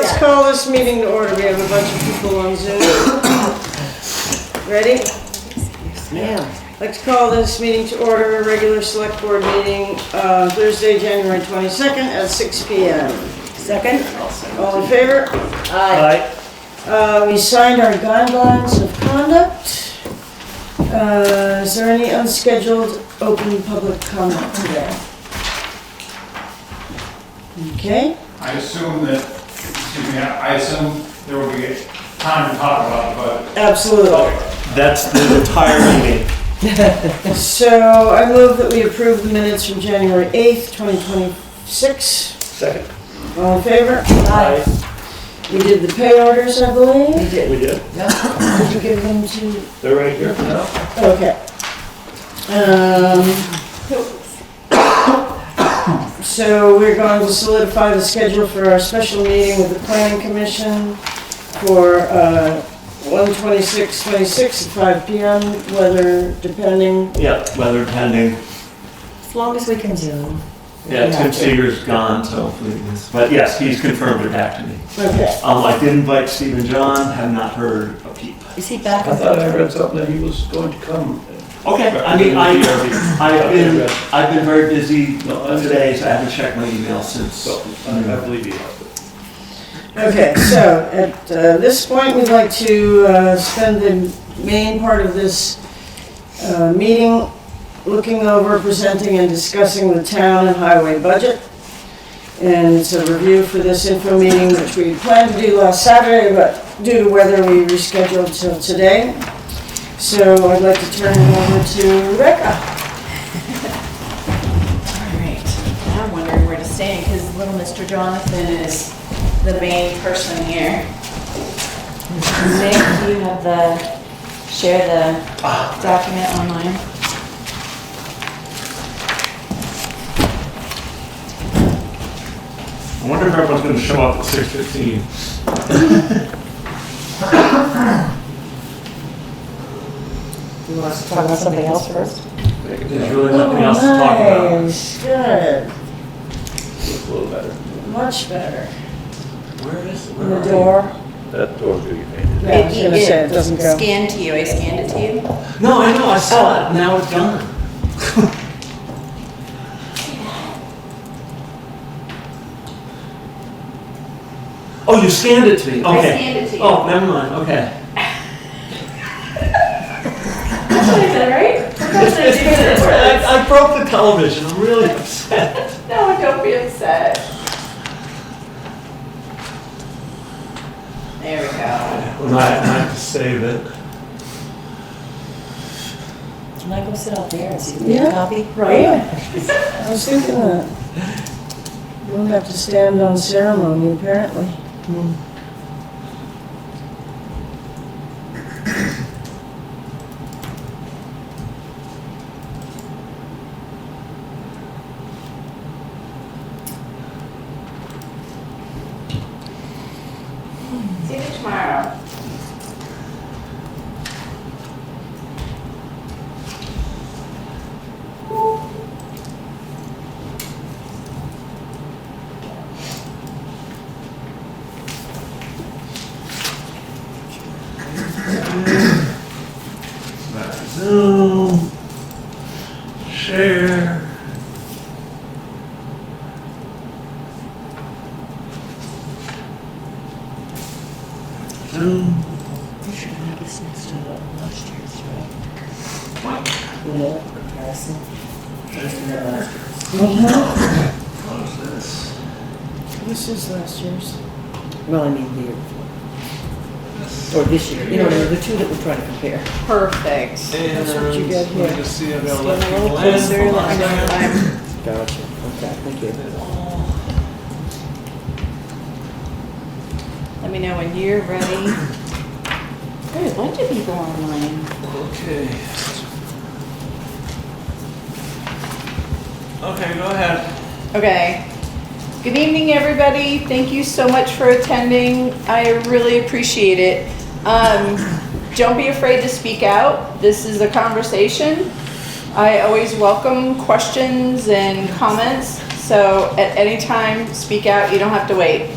let's call this meeting to order. We have a bunch of people on Zoom. Ready? Yes, ma'am. Let's call this meeting to order, a regular select board meeting, Thursday, January 22nd at 6 p.m. Second? All in favor? Aye. We signed our guidelines of conduct. Is there any unscheduled open public comment today? Okay. I assume that, I assume there will be time to talk about it, but Absolutely. That's the entire meeting. So I move that we approve the minutes from January 8th, 2026. Second. All in favor? Aye. We did the pay orders, I believe. We did. We did. Did you give them to? They're right here. Okay. So we're going to solidify the schedule for our special meeting with the planning commission for 1/26/26 at 5 p.m. weather depending. Yeah, weather pending. As long as we can zoom. Yeah, Tim Seeger's gone, so, but yes, he's confirmed it back to me. Okay. I did invite Steve and John, have not heard a peep. Is he back? I thought I read something that he was going to come. Okay, I mean, I've been very busy today, so I haven't checked my email since. So, I believe he has. Okay, so at this point, we'd like to spend the main part of this meeting looking over, presenting, and discussing the town and highway budget. And it's a review for this info meeting, which we planned to do last Saturday, but due to weather, we rescheduled till today. So I'd like to turn it over to Rebecca. All right, now I'm wondering where to stand because little Mr. Jonathan is the main person here. Nick, do you have share the document online? I wonder if everyone's gonna show up at 6:15. You want us to talk about something else first? There's really nothing else to talk about. Nice, good, Looks a little better. much better. Where is it? In the door. That door's gonna be painted. Yeah, I was gonna say, it doesn't go. Scanned to you, I scanned it to you. No, I know, I saw it, now it's gone. Oh, you scanned it to me, okay. I scanned it to you. Oh, never mind, okay. That's what I said, right? Sometimes I do this. I broke the television, I'm really upset. No, don't be upset. There we go. Well, I have to save it. Can I go sit out there and see if we Yeah. have a copy? Right. I was thinking that. You don't have to stand on ceremony, apparently. See you tomorrow. Zoom. Share. Zoom. You should have this next to last year's, right? You know, comparison. Based on that last year's. What is this? This is last year's. Well, I mean the year before. Or this year, you know, the two that we're trying to compare. Perfect. That's what you got here. Let me just see if I'll Get let a little people in. closer, let me know if I'm. Gotcha, okay, thank you. Let me know when you're ready. There's a bunch of people online. Okay. Okay, go ahead. Okay. Good evening, everybody. Thank you so much for attending. I really appreciate it. Don't be afraid to speak out. This is a conversation. I always welcome questions and comments. So at any time, speak out. You don't have to wait.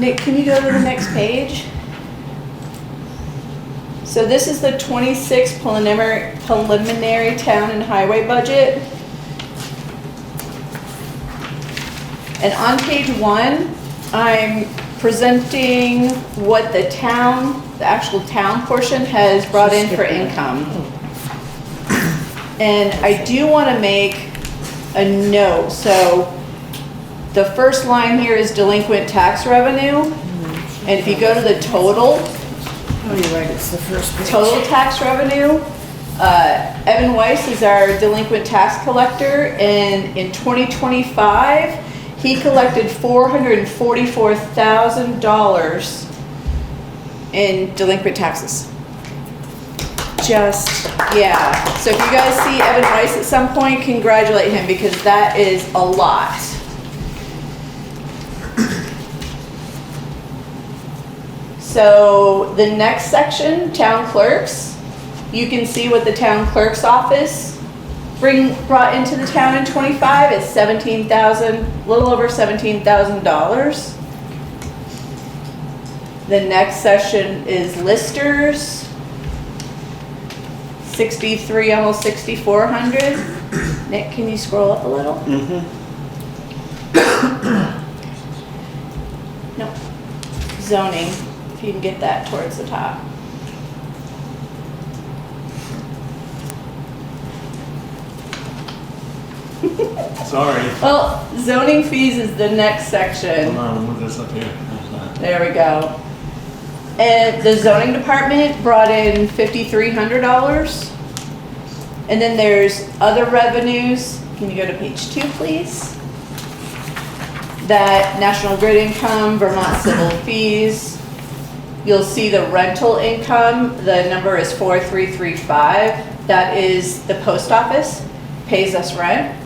Nick, can you go to the next page? So this is the 26 preliminary town and highway budget. And on page 1, I'm presenting what the town, the actual town portion has brought in for income. And I do want to make a note. So the first line here is delinquent tax revenue. And if you go to the total, Oh, you're right, it's the first page. total tax revenue, Evan Weiss is our delinquent tax collector, and in 2025, he collected $444,000 in delinquent taxes. Yeah. So if you guys see Evan Weiss at some point, congratulate him, because that is a lot. So the next section, town clerks, you can see what the town clerk's office brought into the town in 25. It's $17,000, a little over $17,000. The next section is listers, 63, almost 6,400. Nick, can you scroll up a little? No. Zoning. You can get that towards the top. Sorry. Well, zoning fees is the next section. Hold on, I'll move this up here. There we go. And the zoning department brought in $5,300. And then there's other revenues. Can you go to page 2, please? That National Grid income, Vermont civil fees. You'll see the rental income, the number is 4335. That is the post office, pays us rent.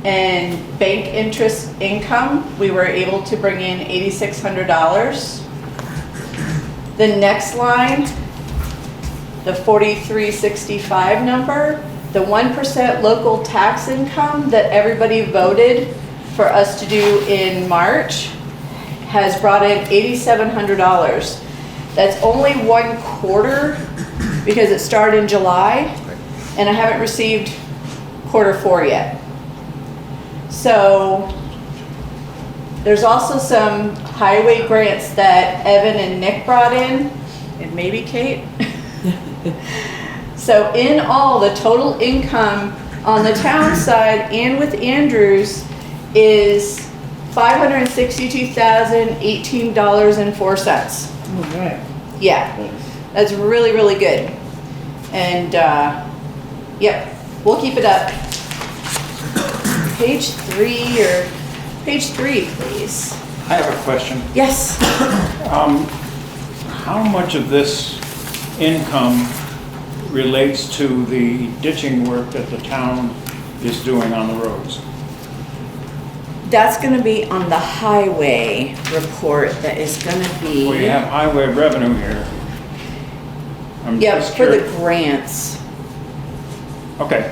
And bank interest income, we were able to bring in $8,600. The next line, the 4365 number, the 1% local tax income that everybody voted for us to do in March has brought in $8,700. That's only 1/4 because it started in July, and I haven't received Q4 yet. So there's also some highway grants that Evan and Nick brought in, and maybe Kate. So in all, the total income on the town side and with Andrews is $562,018.04. All right. Yeah, that's really, really good. And, yep, we'll keep it up. Page 3, please. I have a question. Yes. How much of this income relates to the ditching work that the town is doing on the roads? That's gonna be on the highway report that is gonna be. Well, you have highway revenue here. I'm Yeah, just for the curious. grants. Okay,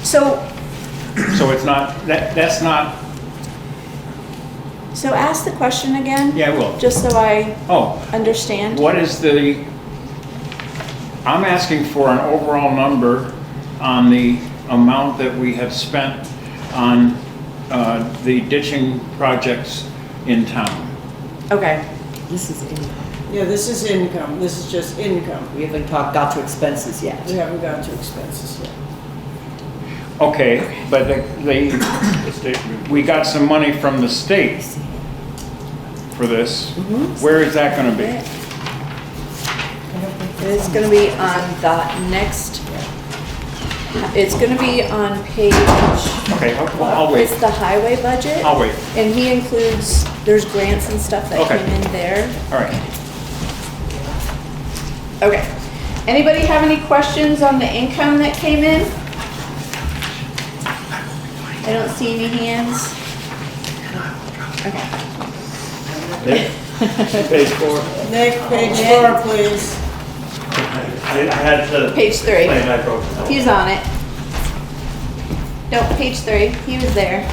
So so it's not, that's not, Ask the question again. yeah, well, Just so I oh, understand. what is the, I'm asking for an overall number on the amount that we have spent on the ditching projects in town. okay, this is income. Yeah, this is income, this is just income. We haven't got to expenses yet. We haven't got to expenses yet. Okay, but we got some money from the state for this. Where is that gonna be? It's gonna be on the next, it's gonna be on page, Okay, I'll wait, it's the highway budget. I'll wait, And he includes, there's grants and stuff that Okay. came in there. all right. Okay. Anybody have any questions on the income that came in? I don't see any hands. Okay. Page 4. Nick, page 4, please. I had to. Page 3. explain, I broke it. He's on it. No, page 3. He was there.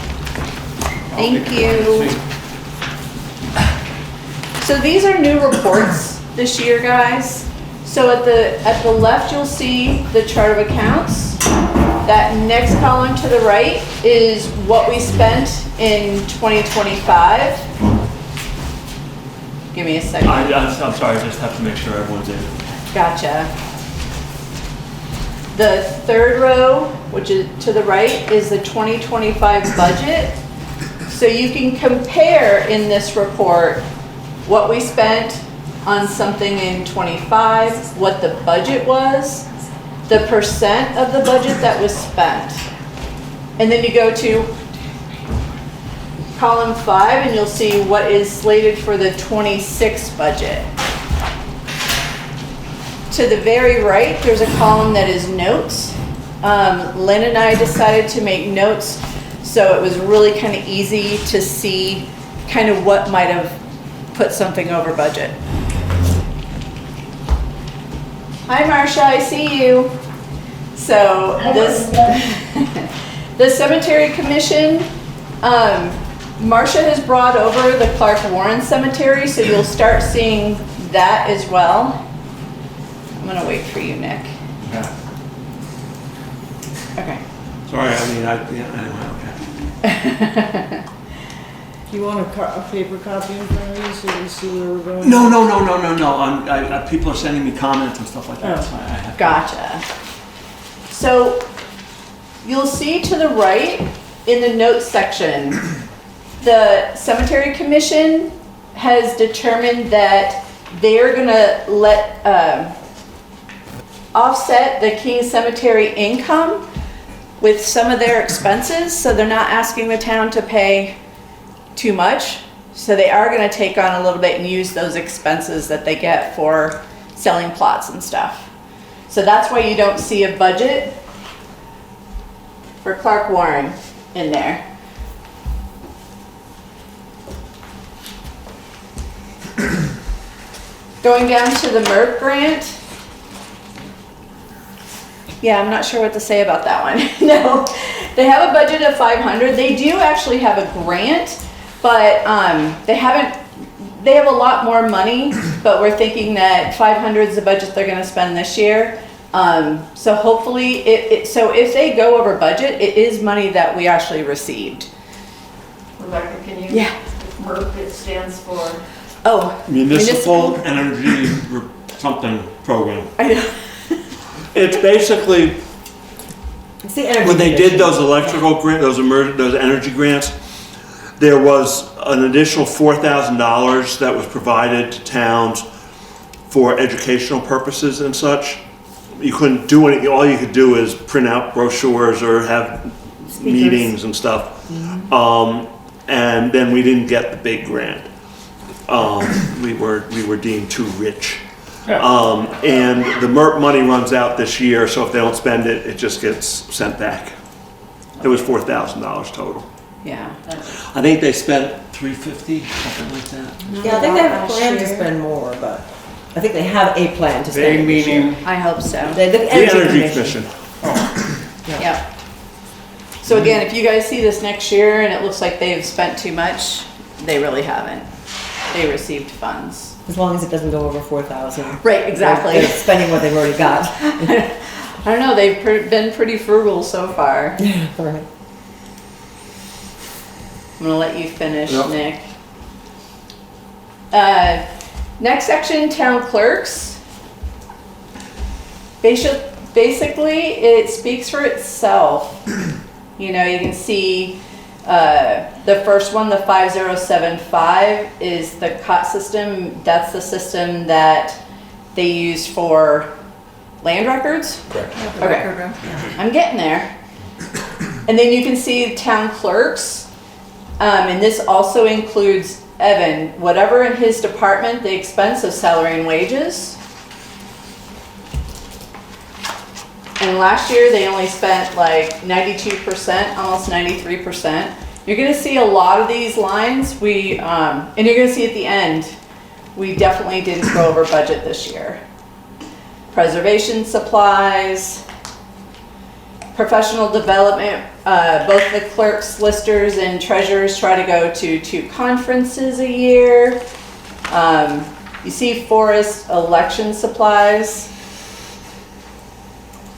Thank you. So these are new reports this year, guys. So at the left, you'll see the chart of accounts. That next column to the right is what we spent in 2025. Give me a second. I'm sorry, I just have to make sure everyone's in. Gotcha. The third row, which is to the right, is the 2025 budget. So you can compare in this report what we spent on something in '25, what the budget was, the percent of the budget that was spent. And then you go to column 5 and you'll see what is slated for the '26 budget. To the very right, there's a column that is notes. Lynn and I decided to make notes so it was really kind of easy to see kind of what might have put something over budget. Hi Marcia, I see you. So this, the Cemetery Commission, Marcia has brought over the Clark Warren Cemetery, so you'll start seeing that as well. I'm gonna wait for you, Nick. Yeah. Okay. Sorry, anyway, okay. Do you want a paper copy in front of you so you can see where we're going? No. People are sending me comments and stuff like that. So I have Gotcha. So you'll see to the right in the notes section, the Cemetery Commission has determined that they're gonna let offset the King Cemetery income with some of their expenses, so they're not asking the town to pay too much. So they are gonna take on a little bit and use those expenses that they get for selling plots and stuff. So that's why you don't see a budget for Clark Warren in there. Going down to the MERP grant. Yeah, I'm not sure what to say about that one. No, they have a budget of 500. They do actually have a grant, but they have a lot more money, but we're thinking that 500 is the budget they're gonna spend this year. So hopefully, so if they go over budget, it is money that we actually received. Rebecca, can you? Yeah. MERP, it stands for? Oh, Municipal Energy something program. I know. It's basically, It's the energy. when they did commission. those electrical grant, those energy grants, there was an additional $4,000 that was provided to towns for educational purposes and such. You couldn't do anything, all you could do is print out brochures or have meetings and stuff. And then we didn't get the big grant. We were deemed too rich. And the MERP money runs out this year, so if they don't spend it, it just gets sent back. It was $4,000 total. Yeah. I think they spent $350, something like that. Yeah, I think they have a Last plan to year. spend more, but I think they have a plan to spend. They it this year. meaning, I hope so. The The Energy Commission. Yep. So again, if you guys see this next year and it looks like they've spent too much, they really haven't. They received funds. As long as it doesn't go over 4,000. Right, exactly. They're spending what they've already got. I don't know, they've been pretty frugal so far. All right. I'm gonna let you finish, Yep. Nick. Next section, town clerks. Basically, it speaks for itself. You know, you can see the first one, the 5075, is the COT system. That's the system that they use for land records. Correct. Okay, I'm getting there. And then you can see town clerks, and this also includes Evan, whatever in his department, the expense of salary and wages. And last year, they only spent like 92%, almost 93%. You're gonna see a lot of these lines, and you're gonna see at the end, we definitely didn't go over budget this year. Preservation supplies, professional development, both the clerks, listers, and treasurers try to go to 2 conferences a year. You see forest election supplies.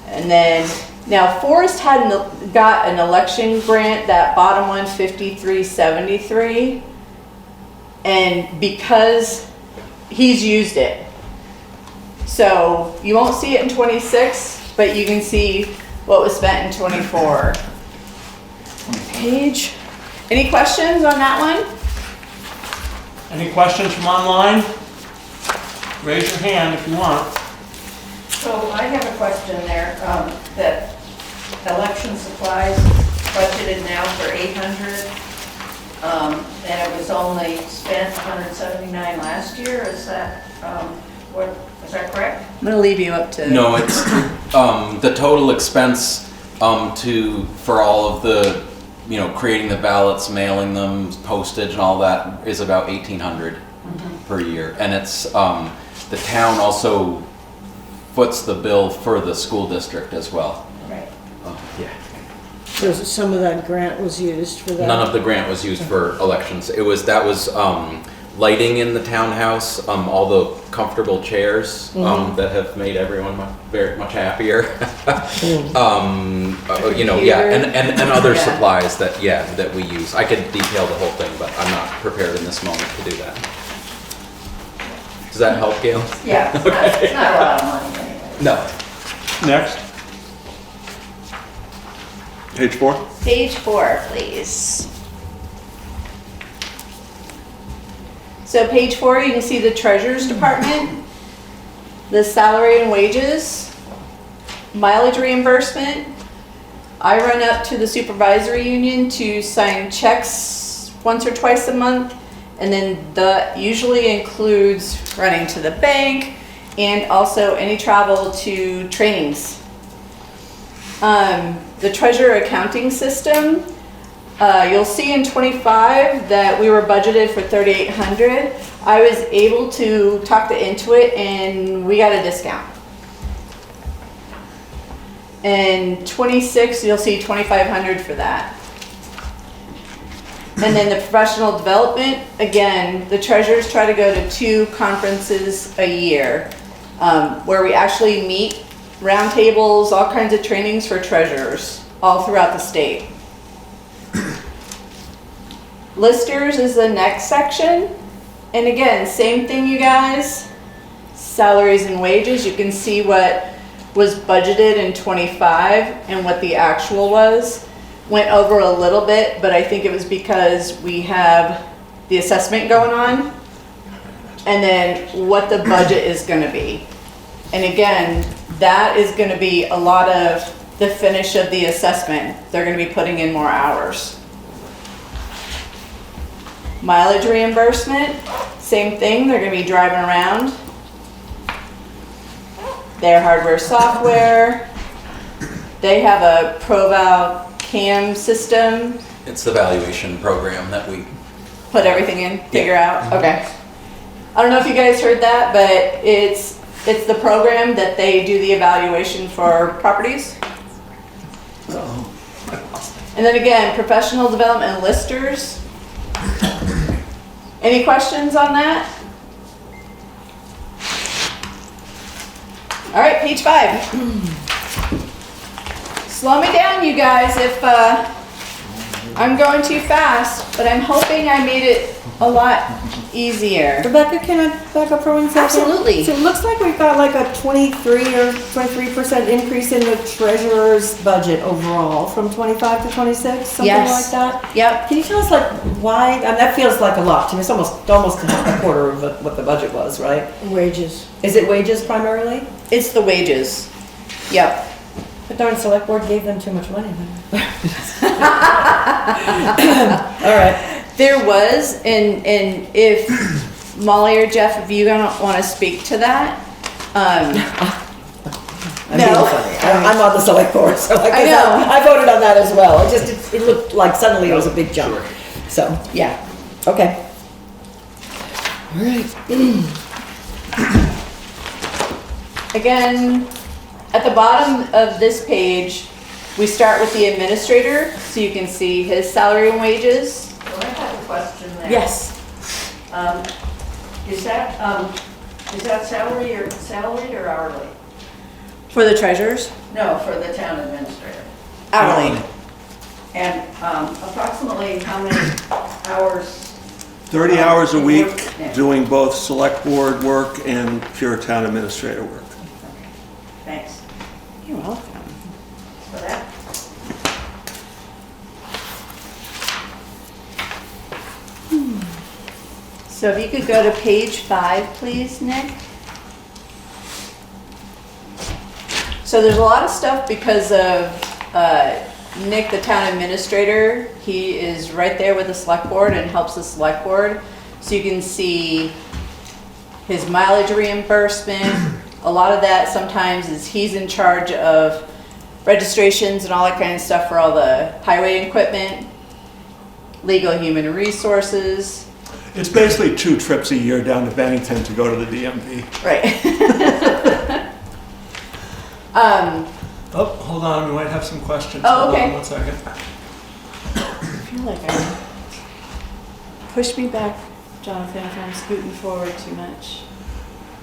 And then, now Forest got an election grant, that bottom one, 5373. And because he's used it. So you won't see it in 26, but you can see what was spent in 24. Page. Any questions on that one? Any questions from online? Raise your hand if you want. So I have a question there, that election supplies budgeted now for 800, and it was only spent 179 last year, is that, is that correct? I'm gonna leave you up to. No, it's the total expense for all of the, creating the ballots, mailing them, postage and all that is about 1,800 per year. And it's the town also foots the bill for the school district as well. Right. Yeah. So some of that grant was used for that? None of the grant was used for elections. That was lighting in the townhouse, all the comfortable chairs that have made everyone very much happier. And other supplies that we use. I could detail the whole thing, but I'm not prepared in this moment to do that. Does that help, Gail? Yeah, it's not a lot of money anyway. No. Next. Page 4. Page 4, please. So page 4, you can see the treasurer's department, the salary and wages, mileage reimbursement. I run up to the supervisory union to sign checks once or twice a month, and then that usually includes running to the bank and also any travel to trainings. The treasurer accounting system, you'll see in 25 that we were budgeted for 3,800. I was able to talk to Intuit and we got a discount. And 26, you'll see 2,500 for that. And then the professional development, again, the treasurers try to go to 2 conferences a year where we actually meet, roundtables, all kinds of trainings for treasurers all throughout the state. Listers is the next section. And again, same thing, you guys. Salaries and wages, you can see what was budgeted in 25 and what the actual was. Went over a little bit, but I think it was because we have the assessment going on and then what the budget is gonna be. And again, that is gonna be a lot of the finish of the assessment. They're gonna be putting in more hours. Mileage reimbursement, same thing, they're gonna be driving around. Their hardware, software. They have a ProVal CAM system. It's the valuation program that we. Put everything in, figure out, okay. I don't know if you guys heard that, but it's the program that they do the evaluation for properties. And then again, professional development and listers. Any questions on that? All right, page 5. Slow me down, you guys, if I'm going too fast, but I'm hoping I made it a lot easier. Rebecca, can I back up for 1 second? Absolutely. So it looks like we've got like a 23 or 23% increase in the treasurer's budget overall from 25 to 26, something Yes. like that. Yep. Can you tell us like why? I mean, that feels like a lot to me. It's almost a quarter of what the budget was, right? Wages. Is it wages primarily? It's the wages. Yep. But darn, select board gave them too much money then. All right. There was, and if Molly or Jeff, if you don't want to speak to that, I'm No. being funny. I'm on the select board, so I I guess know. I voted on that as well. It looked like suddenly it was a big jump. So, yeah. okay. All right. Again, at the bottom of this page, we start with the administrator, so you can see his salary and wages. So I have a question there. Yes. Is that salaried or hourly? For the treasurers? No, for the town administrator. Hourly. And approximately how many hours? 30 hours a week, Yeah. doing both select board work and pure town administrator work. Thanks You're welcome. for that. So if you could go to page 5, please, Nick. So there's a lot of stuff because of Nick, the town administrator. He is right there with the select board and helps the select board. So you can see his mileage reimbursement. A lot of that sometimes is he's in charge of registrations and all that kind of stuff for all the highway equipment, legal human resources. It's basically 2 trips a year down to Bennington to go to the DMV. Right. Oh, hold on, we might have some questions. Oh, Hold on okay. 1 second. I feel like I push me back, Jonathan, if I'm scooting forward too much.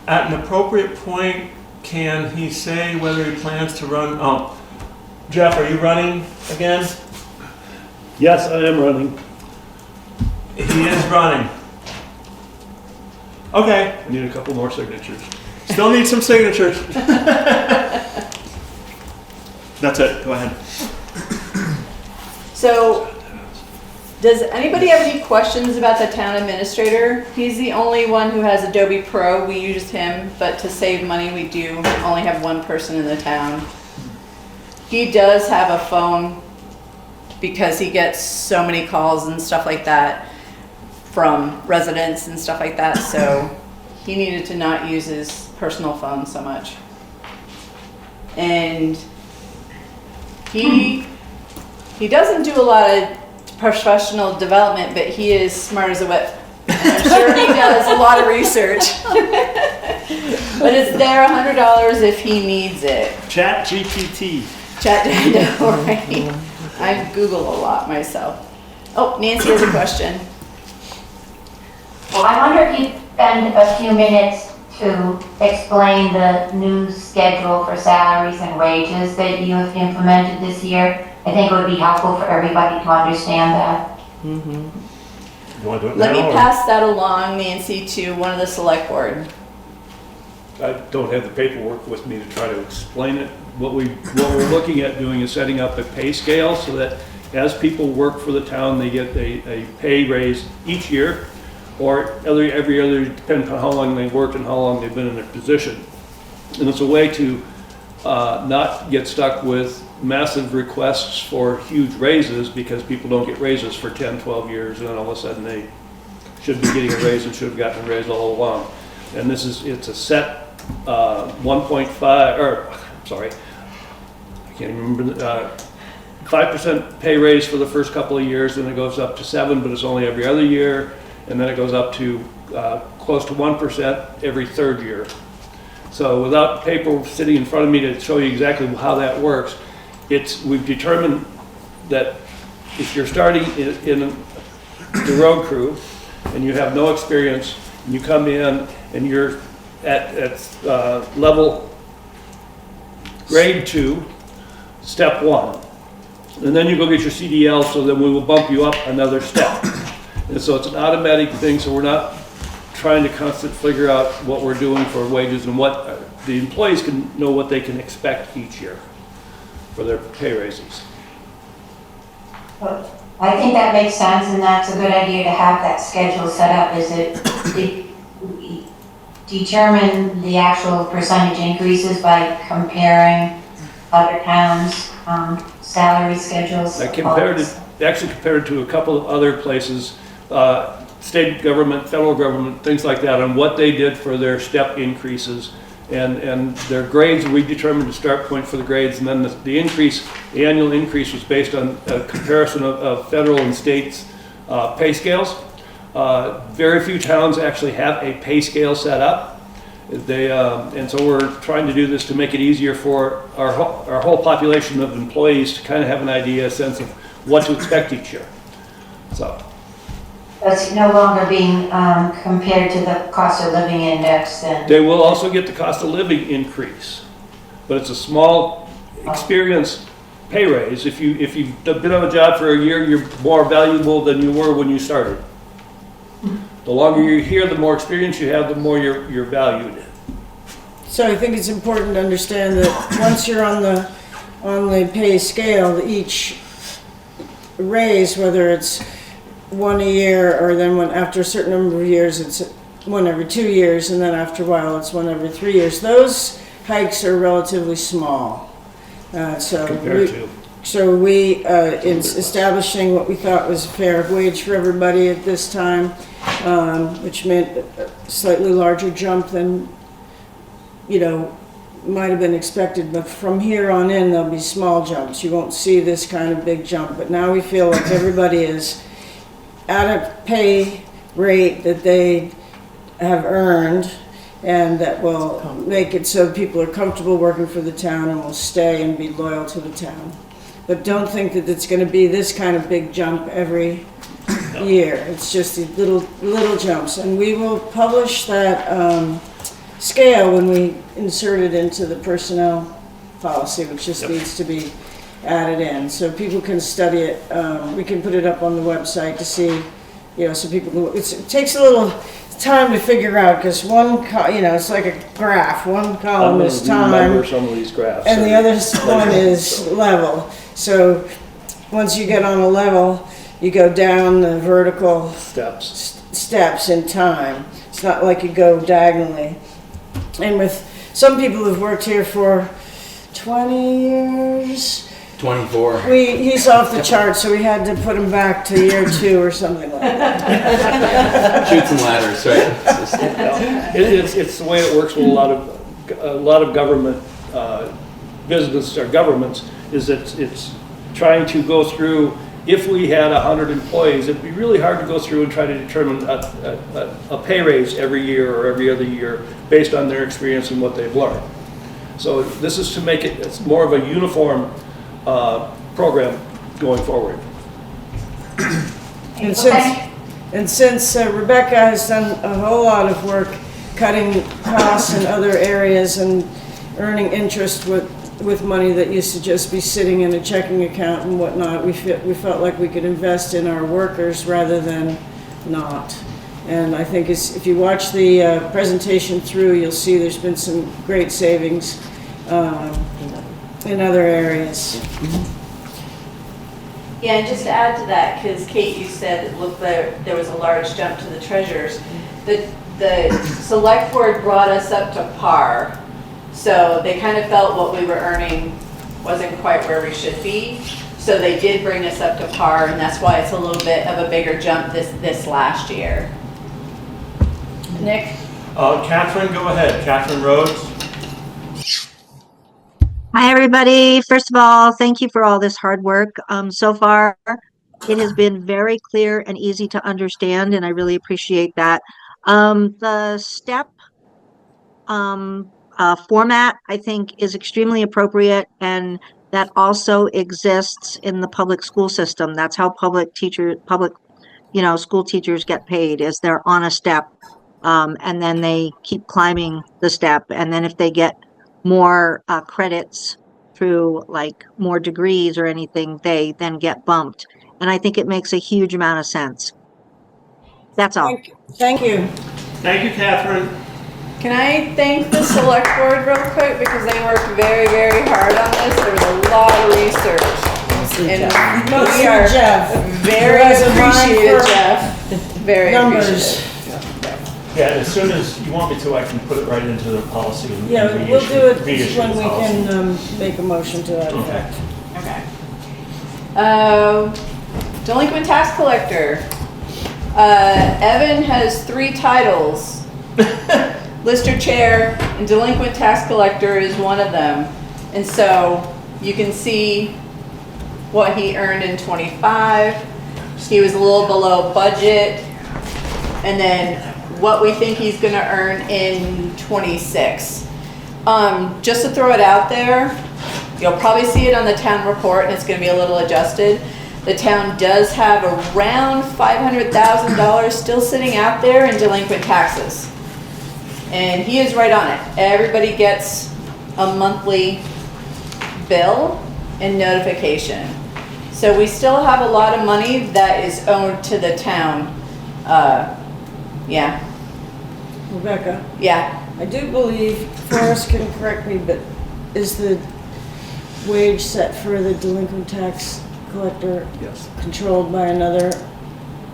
At an appropriate point, can he say whether he plans to run, oh, Jeff, are you running again? Yes, I am running. He is running. Okay, I need a couple more signatures. Still need some signatures. That's it, go ahead. So, does anybody have any questions about the town administrator? He's the only one who has Adobe Pro. We use him, but to save money, we do only have one person in the town. He does have a phone because he gets so many calls and stuff like that from residents and stuff like that, so he needed to not use his personal phone so much. And he doesn't do a lot of professional development, but he is smart as a whip. I'm sure he does a lot of research. But it's there $100 if he needs it. Chat GPT. Chat, I know, right? I Google a lot myself. Oh, Nancy has a question. Well, I wonder if you'd spend a few minutes to explain the new schedule for salaries and wages that you have implemented this year. I think it would be helpful for everybody to understand that. You want to do it Let me now? or- pass that along, Nancy, to one of the select board. I don't have the paperwork with me to try to explain it. What we're looking at doing is setting up a pay scale so that as people work for the town, they get a pay raise each year, or every other, depending on how long they worked and how long they've been in their position. And it's a way to not get stuck with massive requests for huge raises because people don't get raises for 10, 12 years, and then all of a sudden they should be getting a raise and should have gotten a raise all along. And it's a set 1.5, or, sorry, I can't even remember, 5% pay raise for the first couple of years, then it goes up to 7, but it's only every other year, and then it goes up to close to 1% every third year. So without paper sitting in front of me to show you exactly how that works, we've determined that if you're starting in the road crew and you have no experience, and you come in and you're at level grade 2, step 1, and then you go get your CDL, so then we will bump you up another step. And so it's an automatic thing, so we're not trying to constantly figure out what we're doing for wages and what the employees can know what they can expect each year for their pay raises. I think that makes sense, and that's a good idea to have that schedule set up. Is it determine the actual percentage increases by comparing other towns' salary schedules? I compared it to a couple of other places, state government, federal government, things like that, on what they did for their step increases and their grades. We determined the start point for the grades, and then the annual increase was based on a comparison of federal and states' pay scales. Very few towns actually have a pay scale set up. And so we're trying to do this to make it easier for our whole population of employees to kind of have an idea, a sense of what to expect each year. So. It's no longer being compared to the cost of living index then. They will also get the cost of living increase, but it's a small experience pay raise. If you've been on a job for a year, you're more valuable than you were when you started. The longer you're here, the more experience you have, the more you're valued. So I think it's important to understand that once you're on the pay scale, each raise, whether it's one a year or then after a certain number of years, it's one every 2 years, and then after a while, it's one every 3 years. Those hikes are relatively small. So we, in establishing what we thought was a fair wage for everybody at this time, which meant a slightly larger jump than, might have been expected, but from here on in, there'll be small jumps. You won't see this kind of big jump, but now we feel like everybody is at a pay rate that they have earned, and that will make it so people are comfortable working for the town and will stay and be loyal to the town. But don't think that it's going to be this kind of big jump every year. It's just the little jumps, and we will publish that scale when we insert it into the personnel policy, which just needs to be added in, so people can study it. We can put it up on the website to see, so people can, it takes a little time to figure out, because it's like a graph. One column is time, Remember some of these graphs, and the other one is level. So once you get on a level, you go down the vertical steps in time. It's not like you go diagonally. And with some people who've worked here for 20 years, 24. he's off the chart, so we had to put him back to year 2 or something like that. Chutes and ladders, right? It's the way it works with a lot of government business or governments, is that it's trying to go through. If we had 100 employees, it'd be really hard to go through and try to determine a pay raise every year or every other year based on their experience and what they've learned. So this is to make it's more of a uniform program going forward. And since Rebecca has done a whole lot of work cutting costs in other areas and earning interest with money that used to just be sitting in a checking account and whatnot, we felt like we could invest in our workers rather than not. And I think if you watch the presentation through, you'll see there's been some great savings in other areas. Yeah, and just to add to that, because Kate, you said it looked like there was a large jump to the treasurers. The select board brought us up to par, so they kind of felt what we were earning wasn't quite where we should be. So they did bring us up to par, and that's why it's a little bit of a bigger jump this last year. Nick? Catherine, go ahead. Catherine Rhodes. Hi, everybody. First of all, thank you for all this hard work. So far, it has been very clear and easy to understand, and I really appreciate that. The step format, I think, is extremely appropriate, and that also exists in the public school system. That's how school teachers get paid, is they're on a step, and then they keep climbing the step, and then if they get more credits through like more degrees or anything, they then get bumped. And I think it makes a huge amount of sense. That's all. Thank you. Thank you, Catherine. Can I thank the select board real quick, because they worked very, very hard on this. There was a lot of research. And we are very appreciative, Jeff. Very appreciative. Yeah, as soon as you want me to, I can put it right into the policy. And Yeah, we'll do it reissue when the we policy. can make a motion to that effect. Okay. Delinquent tax collector. Evan has 3 titles. Lister chair and delinquent tax collector is one of them. And so you can see what he earned in 25. He was a little below budget. And then what we think he's going to earn in 26. Just to throw it out there, you'll probably see it on the town report, and it's going to be a little adjusted. The town does have around $500,000 still sitting out there in delinquent taxes. And he is right on it. Everybody gets a monthly bill and notification. So we still have a lot of money that is owed to the town. Yeah, Rebecca, yeah. I do believe, Forrest can correct me, but is the wage set for the delinquent tax collector Yes. controlled by another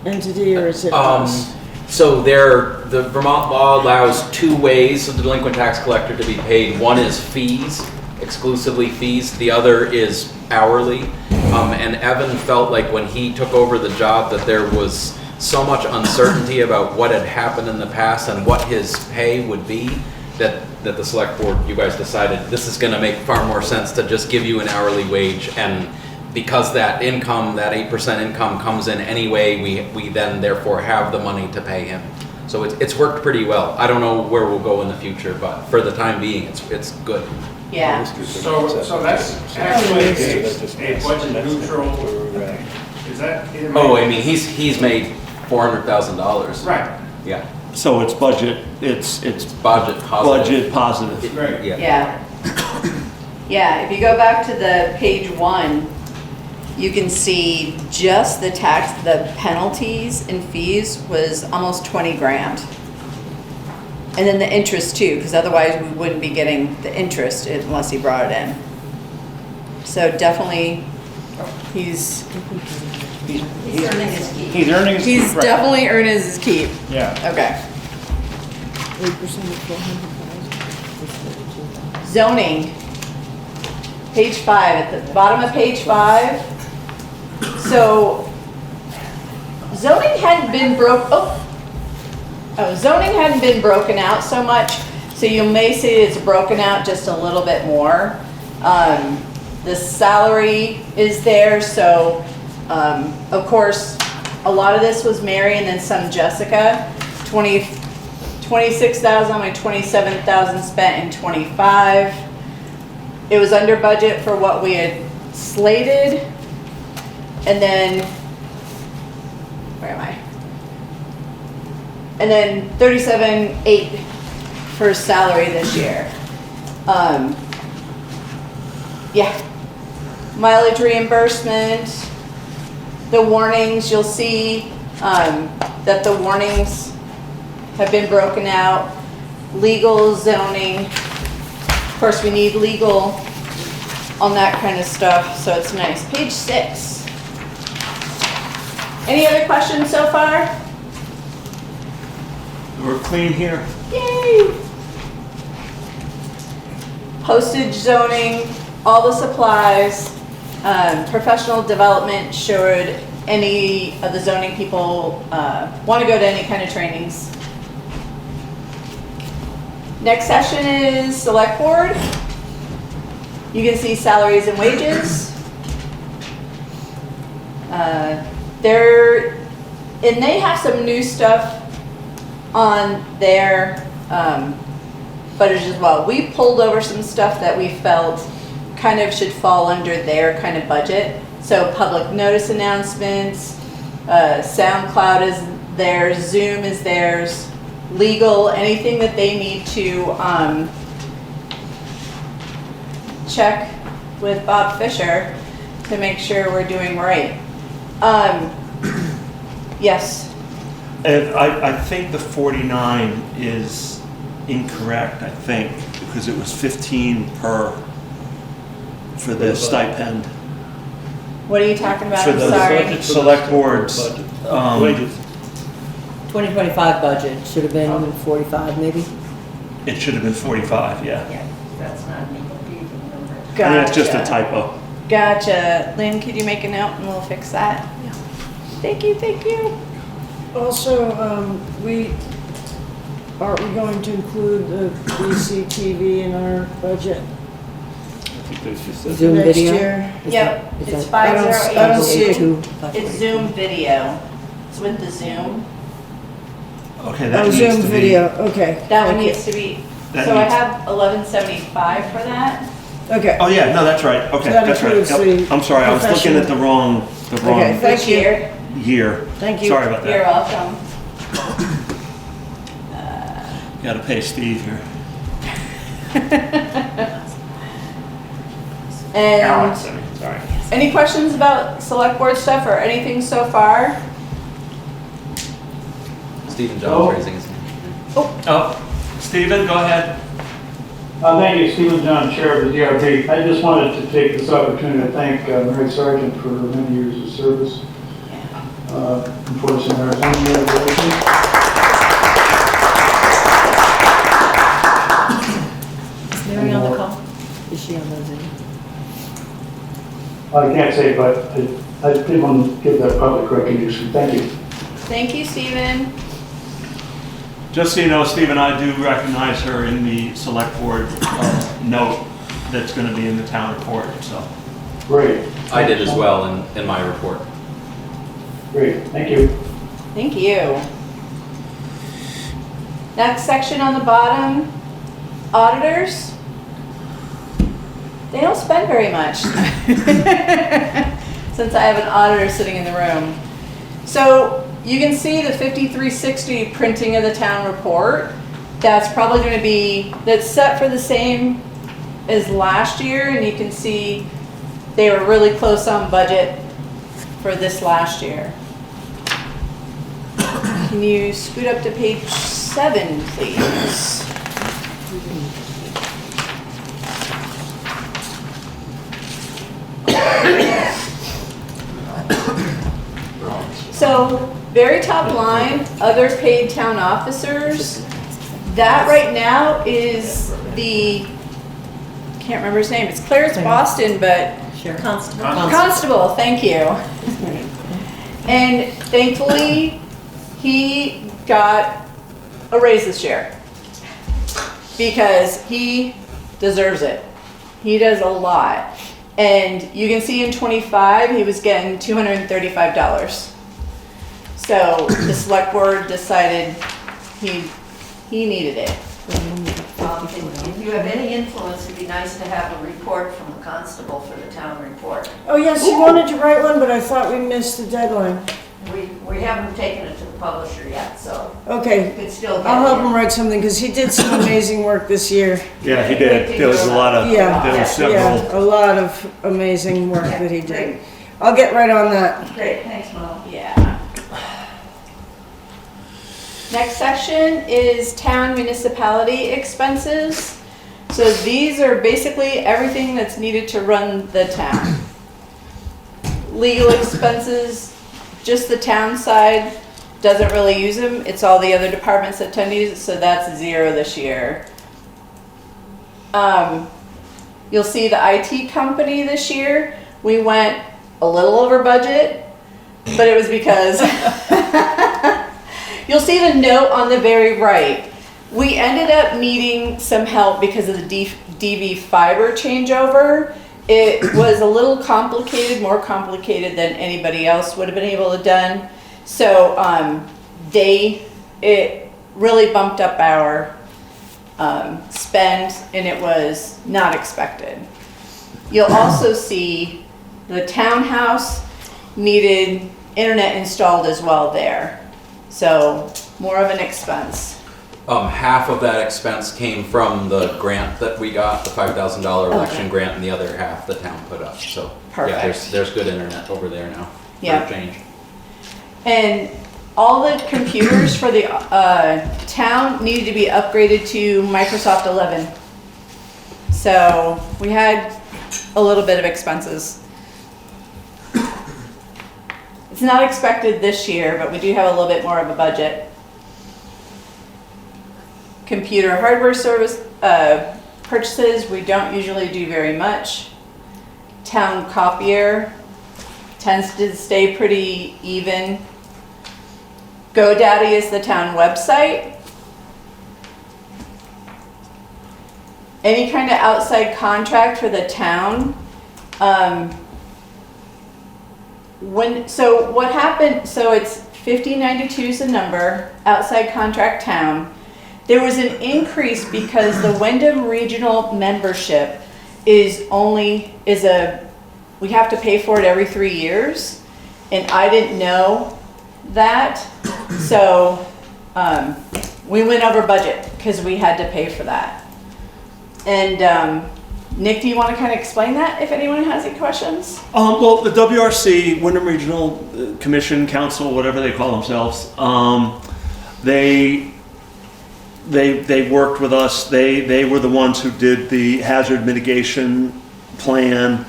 entity, or is it us? So the Vermont law allows two ways of the delinquent tax collector to be paid. One is fees, exclusively fees. The other is hourly. And Evan felt like when he took over the job that there was so much uncertainty about what had happened in the past and what his pay would be, that the select board, you guys decided this is gonna make far more sense to just give you an hourly wage. And because that income, that 8% income comes in anyway, we then therefore have the money to pay him. So it's worked pretty well. I don't know where we'll go in the future, but for the time being, it's good. Yeah. So that's actually a budget neutral, is that? Oh, I mean, he's made $400,000. Right, Yeah, So it's budget, it's budget positive. budget positive. right. Yeah. Yeah. Yeah, if you go back to the page 1, you can see just the tax, the penalties and fees was almost 20 grand. And then the interest too, because otherwise we wouldn't be getting the interest unless he brought it in. So definitely, he's Earning his keep. He's earning his keep, right. definitely earning his keep. Yeah. Okay. 8% of 400,000. Zoning, page 5, at the bottom of page 5. So, zoning hadn't been zoning hadn't been broken out so much, so you may see it's broken out just a little bit more. The salary is there, so, of course, a lot of this was Mary and then some Jessica. 26,000, only 27,000 spent in 25. It was under budget for what we had slated. And then, where am I? And then 37,800 for salary this year. Yeah. Mileage reimbursement. The warnings, you'll see that the warnings have been broken out. Legal, zoning. Of course, we need legal on that kind of stuff, so it's nice. Page 6. Any other questions so far? We're clean here. Yay! Postage, zoning, all the supplies, professional development, should any of the zoning people want to go to any kind of trainings. Next session is select board. You can see salaries and wages. And they have some new stuff on their budget as well. We pulled over some stuff that we felt kind of should fall under their kind of budget. So public notice announcements, SoundCloud is theirs, Zoom is theirs, legal, anything that they need to check with Bob Fisher to make sure we're doing right. Yes. And I think the 49 is incorrect, I think, because it was 15 per for the stipend. What are you talking about? For I'm the sorry. select boards. Wages. 2025 budget should have been 45 maybe. It should have been 45, yeah. Yeah, that's not an equal fee number. I think that's just a Gotcha. typo. Gotcha. Lynn, could you make a note and we'll fix that? Yeah. Thank you, thank you. Also, aren't we going to include the BCTV in our budget I think there's just a- Zoom next video? year? Is Yep, that- is it's that- I don't see it. 508. It's Zoom video. It's with the Zoom. Okay, that Oh, needs Zoom to be. video, okay. That one thank you. needs to be, That so I needs- have 1175 for that. Okay. Oh, yeah, no, that's right. Okay, So that that's right. includes Yep. the I'm sorry, I was looking at the wrong Okay, thank you. Year. year. Thank you. Sorry about You're that. welcome. Gotta pay Steve here. And Alex, I mean, sorry. any questions about select board stuff or anything so far? Stephen John's raising his hand. Oh, Stephen, go ahead. Thank you, Stephen John, Chair of the DRB. I just wanted to take this opportunity to thank Mary Sargent for her many years of service enforcing our zoning regulations. Is Mary on the call? Is she on the Zoom? I can't say, but I did want to give that public recognition. Thank you. Thank you, Stephen. Just so you know, Stephen, I do recognize her in the select board note that's gonna be in the town report, so. Great. I did as well in my report. Great, thank you. Thank you. Next section on the bottom, auditors. They don't spend very much. Since I have an auditor sitting in the room. So you can see the 5360 printing of the town report. That's probably going to be, that's set for the same as last year, and you can see they were really close on budget for this last year. Can you scoot up to page 7, please? So, very top line, other paid town officers. That right now is the, can't remember his name, it's Clarence Boston, but Constable. Constable, thank you. And thankfully, he got a raise this year because he deserves it. He does a lot. And you can see in 25, he was getting $235. So the select board decided he needed it. If you have any influence, it'd be nice to have a report from the constable for the town report. Oh, yes, you wanted to write one, but I thought we missed the deadline. We haven't taken it to the publisher yet, so you Okay, could still get I'll help it. him write something, because he did some amazing work this year. Yeah, he did. There was a lot of, Yeah. there was Yeah, several. a lot of amazing work that he did. I'll get right on that. Great, thanks, Mom. Yeah. Next section is town municipality expenses. So these are basically everything that's needed to run the town. Legal expenses, just the town side doesn't really use them. It's all the other departments that tend to use it, so that's 0 this year. You'll see the IT company this year, we went a little over budget, but it was because you'll see the note on the very right. We ended up needing some help because of the DV fiber changeover. It was a little complicated, more complicated than anybody else would have been able to done. So it really bumped up our spend, and it was not expected. You'll also see the townhouse needed internet installed as well there. So more of an expense. Half of that expense came from the grant that we got, the $5,000 election grant, and the other half the town put up. So yeah, Perfect. there's good internet over there now. Yeah. For a change. And all the computers for the town needed to be upgraded to Microsoft 11. So we had a little bit of expenses. It's not expected this year, but we do have a little bit more of a budget. Computer hardware service purchases, we don't usually do very much. Town copier tends to stay pretty even. GoDaddy is the town website. Any kind of outside contract for the town. What happened, so it's 5092 is the number, outside contract town. There was an increase because the Wyndham Regional membership we have to pay for it every 3 years, and I didn't know that, so, we went over budget, because we had to pay for that. And, Nick, do you want to kind of explain that, if anyone has any questions? Well, the WRC, Wyndham Regional Commission, Council, whatever they call themselves, they worked with us. They were the ones who did the hazard mitigation plan.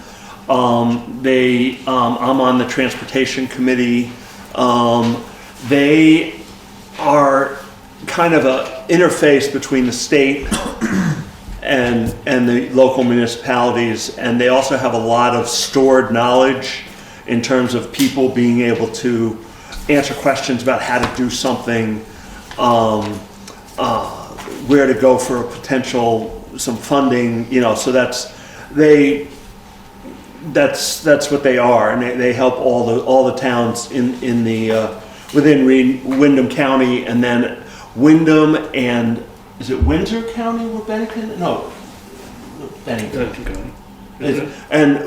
I'm on the transportation committee. They are kind of a interface between the state and the local municipalities, and they also have a lot of stored knowledge in terms of people being able to answer questions about how to do something, where to go for some funding, so that's what they are, and they help all the towns in the within Wyndham County, and then Wyndham and is it Windsor County or Bennington? No, Bennington. And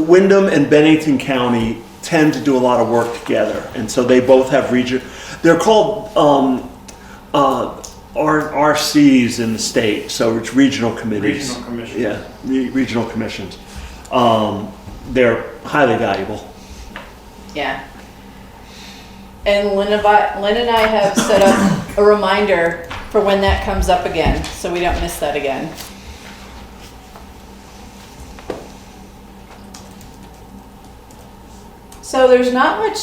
Wyndham and Bennington County tend to do a lot of work together, and so they both have region. They're called RCs in the state, so it's regional committees. Regional commission. Yeah, regional commissions. They're highly valuable. Yeah. And Lynn and I have set up a reminder for when that comes up again, so we don't miss that again. So there's not much,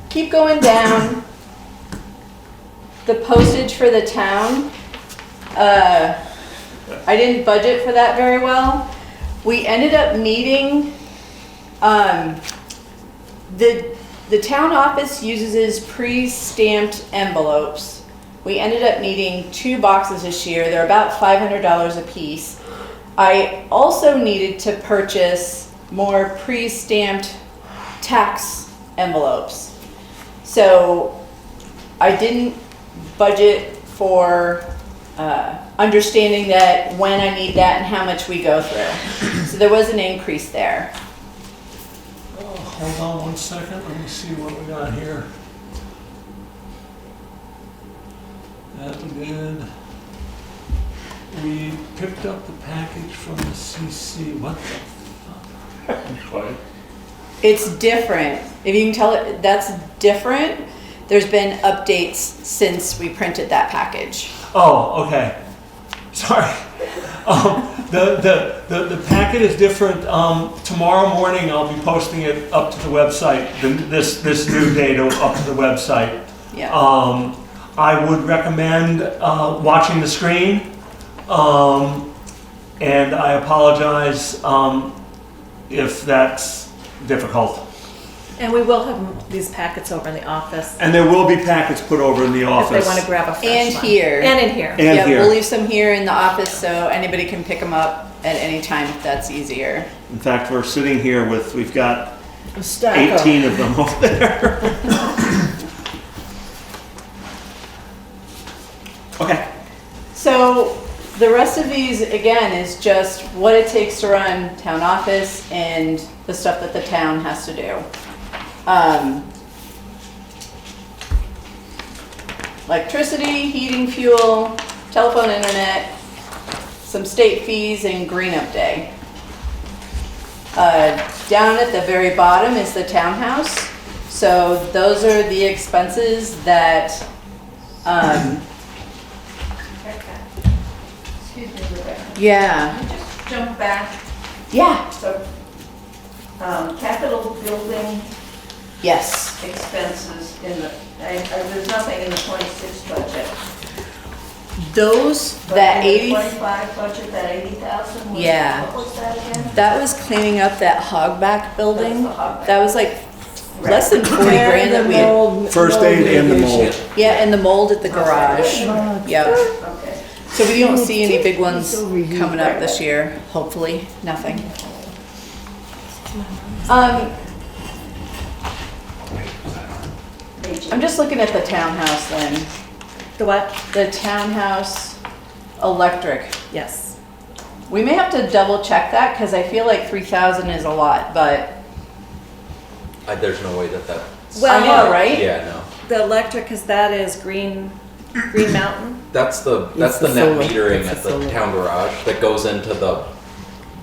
keep going down. The postage for the town, I didn't budget for that very well. We ended up needing, the town office uses pre-stamped envelopes. We ended up needing 2 boxes this year. They're about $500 a piece. I also needed to purchase more pre-stamped tax envelopes. So I didn't budget for understanding that when I need that and how much we go through. So there was an increase there. Hold on 1 second, let me see what we got here. That we did. We picked up the package from the CC. What the fuck? It's different. If you can tell it, that's different. There's been updates since we printed that package. Oh, okay. Sorry. The packet is different. Tomorrow morning I'll be posting it up to the website. This new data up to the website. Yeah. I would recommend watching the screen, and I apologize if that's difficult. And we will have these packets over in the office And there will be packets put over in the if office. they want to grab a fresh And one. here. And in here. And Yeah, here. we'll leave some here in the office so anybody can pick them up at any time if that's easier. In fact, we're sitting here we've got A stack of 18 of them over there. Okay. So the rest of these, again, is just what it takes to run town office and the stuff that the town has to do. Electricity, heating, fuel, telephone, internet, some state fees, and green up day. Down at the very bottom is the townhouse. So those are the expenses that, Excuse me, Rebecca. yeah, Can you just jump back? yeah, So, capital building yes. expenses there's nothing in the 26 budget. Those, But that in the 80, 25 budget, that 80,000, Yeah. what was that again? that was cleaning up that hogback building. That's the hogback. That was like less than 40 grand that we had. First aid and the mold. Yeah, and the mold at the garage. Yep. Okay. So we don't see any big ones coming up this year, hopefully, nothing. I'm just looking at the townhouse then. The what? The townhouse electric. Yes. We may have to double check that because I feel like 3,000 is a lot, but There's no way that. I know, right? Yeah, no. The electric, cause that is Green Mountain. That's the It's the net solar. metering It's at the the solar. town garage that goes into the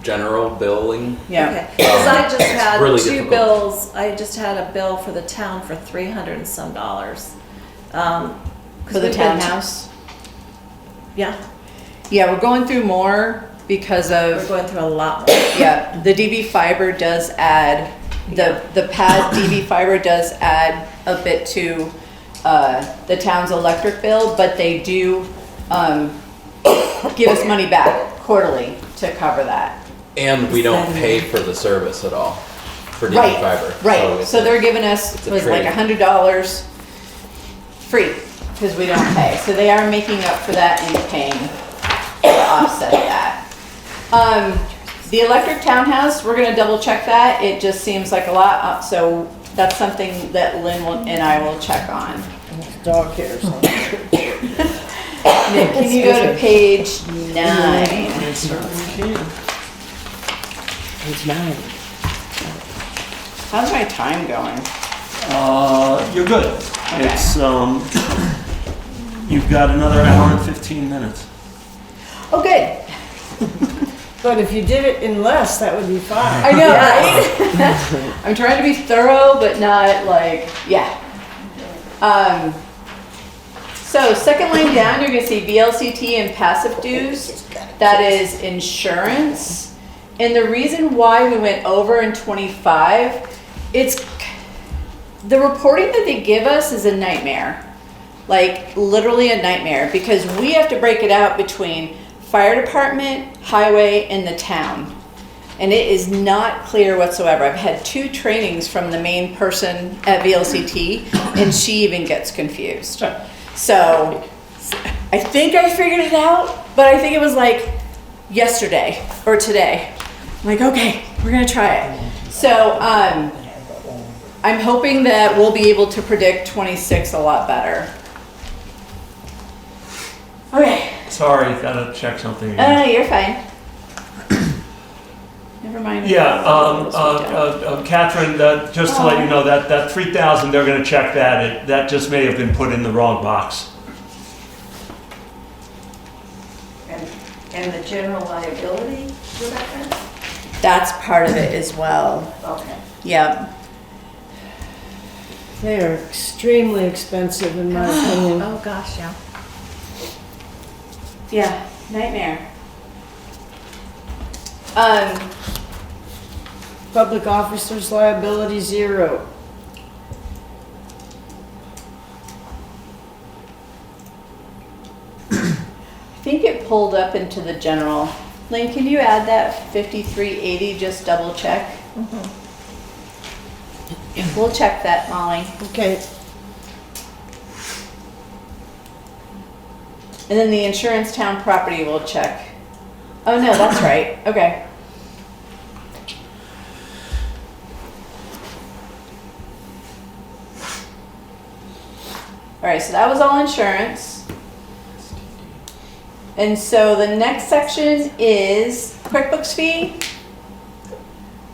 general billing. Yeah. Okay. Cause I just had really two difficult. bills, I just had a bill for the town for $300 and some dollars. For the we've been- townhouse. Yeah, Yeah, we're going through more because we're of, going through a lot more. yeah, the DB fiber does add, the pad DB fiber does add a bit to the town's electric bill, but they do give us money back quarterly to cover that. And we don't pay for the service at all for DB Right, fiber. right, it's so a- they're giving us, it's a was like trade. $100 free, because we don't pay, so they are making up for that in paying to offset that. The electric townhouse, we're gonna double check that, it just seems like a lot, so that's something that Lynn and I will check on. Dog hairs. Nick, can you go to page 9? Page 9. How's my time going? You're good. It's, you've got another hour and 15 minutes. Oh, good. But if you did it in less, that would be fine. I know, right? I'm trying to be thorough, but not like, yeah. So second line down, you're gonna see VLCT and passive dues. That is insurance. And the reason why we went over in 25, it's, the reporting that they give us is a nightmare. Like literally a nightmare, because we have to break it out between fire department, highway, and the town. And it is not clear whatsoever. I've had 2 trainings from the main person at VLCT, and she even gets confused. So I think I figured it out, but I think it was like yesterday or today. I'm like, okay, we're gonna try it. So I'm hoping that we'll be able to predict 26 a lot better. Okay. Sorry, gotta check something again. You're fine. Never mind. Yeah, Catherine, just to let you know, that 3,000, they're gonna check that. That just may have been put in the wrong box. And the general liability, Rebecca? That's part of it as well. Okay. Yep. They are extremely expensive in my opinion. Oh, gosh, yeah. Yeah, nightmare. Public officers liability 0. I think it pulled up into the general. Lynn, can you add that 5380, just double check? We'll check that, Molly. Okay, And then the insurance town property we'll check. Oh no, that's right, okay. All right, so that was all insurance. And so the next section is QuickBooks fee.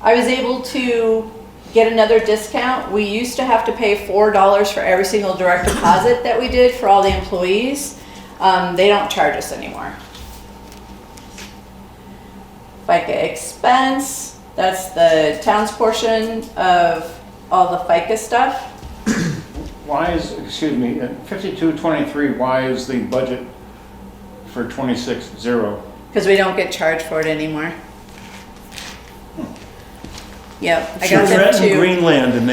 I was able to get another discount. We used to have to pay $4 for every single direct deposit that we did for all the employees. They don't charge us anymore. FICA expense, that's the town's portion of all the FICA stuff. Why is, excuse me, at 5223, why is the budget for 26 0? Because we don't get charged for it anymore. Yep, I Sure, got they're them in too. Greenland and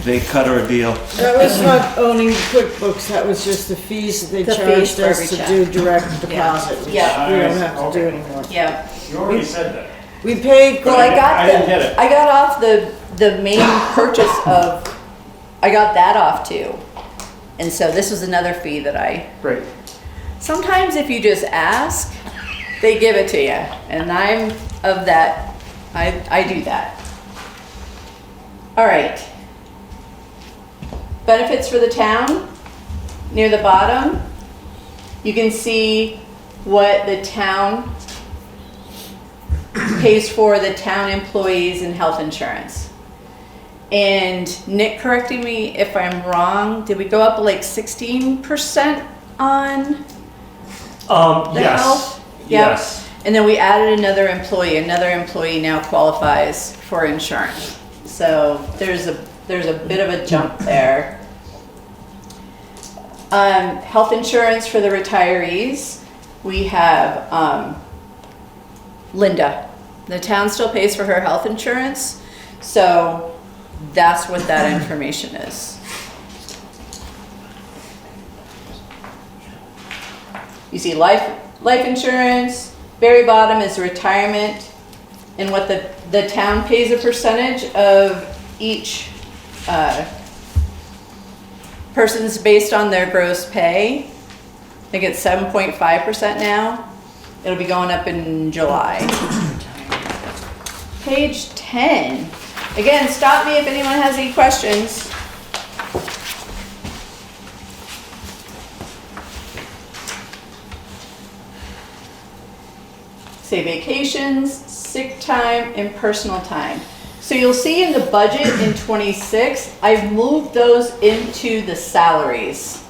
they cut her a deal. that was not owning QuickBooks, that was just the fees that they The fees charged for every us to check. do direct deposit, which we Yeah. don't have to do anymore. Yep. You already said that. We paid, Well, I got I didn't get it. I got off the main purchase of, I got that off too. And so this was another fee that I, Great. sometimes if you just ask, they give it to you. And I'm of that, I do that. All right. Benefits for the town, near the bottom, you can see what the town pays for the town employees and health insurance. And Nick correcting me if I'm wrong, did we go up like 16% on the Yes, health? Yep. yes. And then we added another employee. Another employee now qualifies for insurance. So there's a bit of a jump there. Health insurance for the retirees. We have Linda. The town still pays for her health insurance. So that's what that information is. You see life insurance. Very bottom is retirement, and what the town pays a percentage of each person's based on their gross pay. I think it's 7.5% now. It'll be going up in July. Page 10. Again, stop me if anyone has any questions. Say vacations, sick time, and personal time. So you'll see in the budget in 26, I've moved those into the salaries.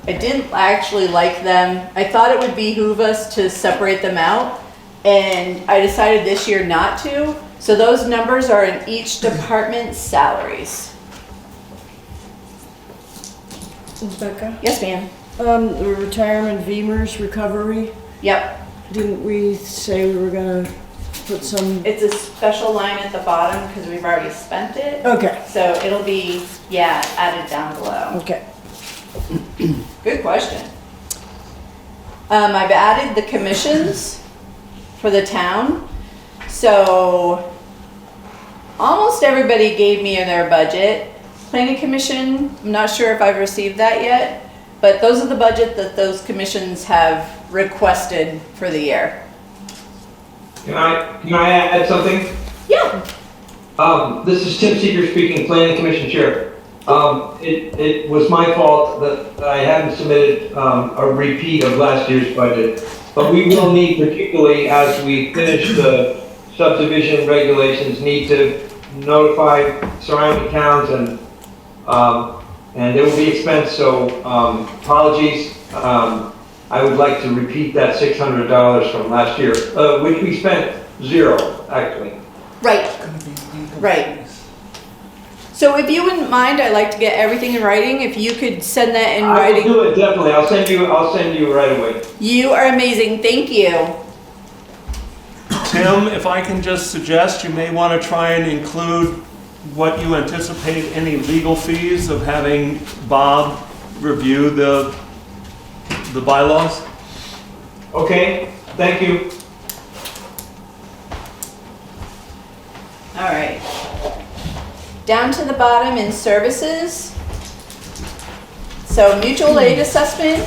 I didn't actually like them. I thought it would behoove us to separate them out, and I decided this year not to. So those numbers are in each department's salaries. Rebecca? Yes, ma'am. The retirement VEMR's recovery, Yep. didn't we say we were gonna put some? It's a special line at the bottom because we've already spent it. Okay, So it'll be, yeah, added down below. okay. Good question. I've added the commissions for the town. So almost everybody gave me their budget. Planning commission, I'm not sure if I've received that yet, but those are the budget that those commissions have requested for the year. Can I add something? Yeah. This is Tim Seeger speaking, Planning Commission Chair. It was my fault that I hadn't submitted a repeat of last year's budget, but we will need, particularly as we finish the subdivision regulations, need to notify surrounding towns and there will be expense, so apologies. I would like to repeat that $600 from last year, which we spent zero, actually. Right. Right. So if you wouldn't mind, I'd like to get everything in writing. If you could send that in I writing. will do it, definitely. I'll send you right away. You are amazing. Thank you. Tim, if I can just suggest, you may want to try and include what you anticipate any legal fees of having Bob review the bylaws. Okay, thank you. All right. Down to the bottom in services. So mutual aid assessment,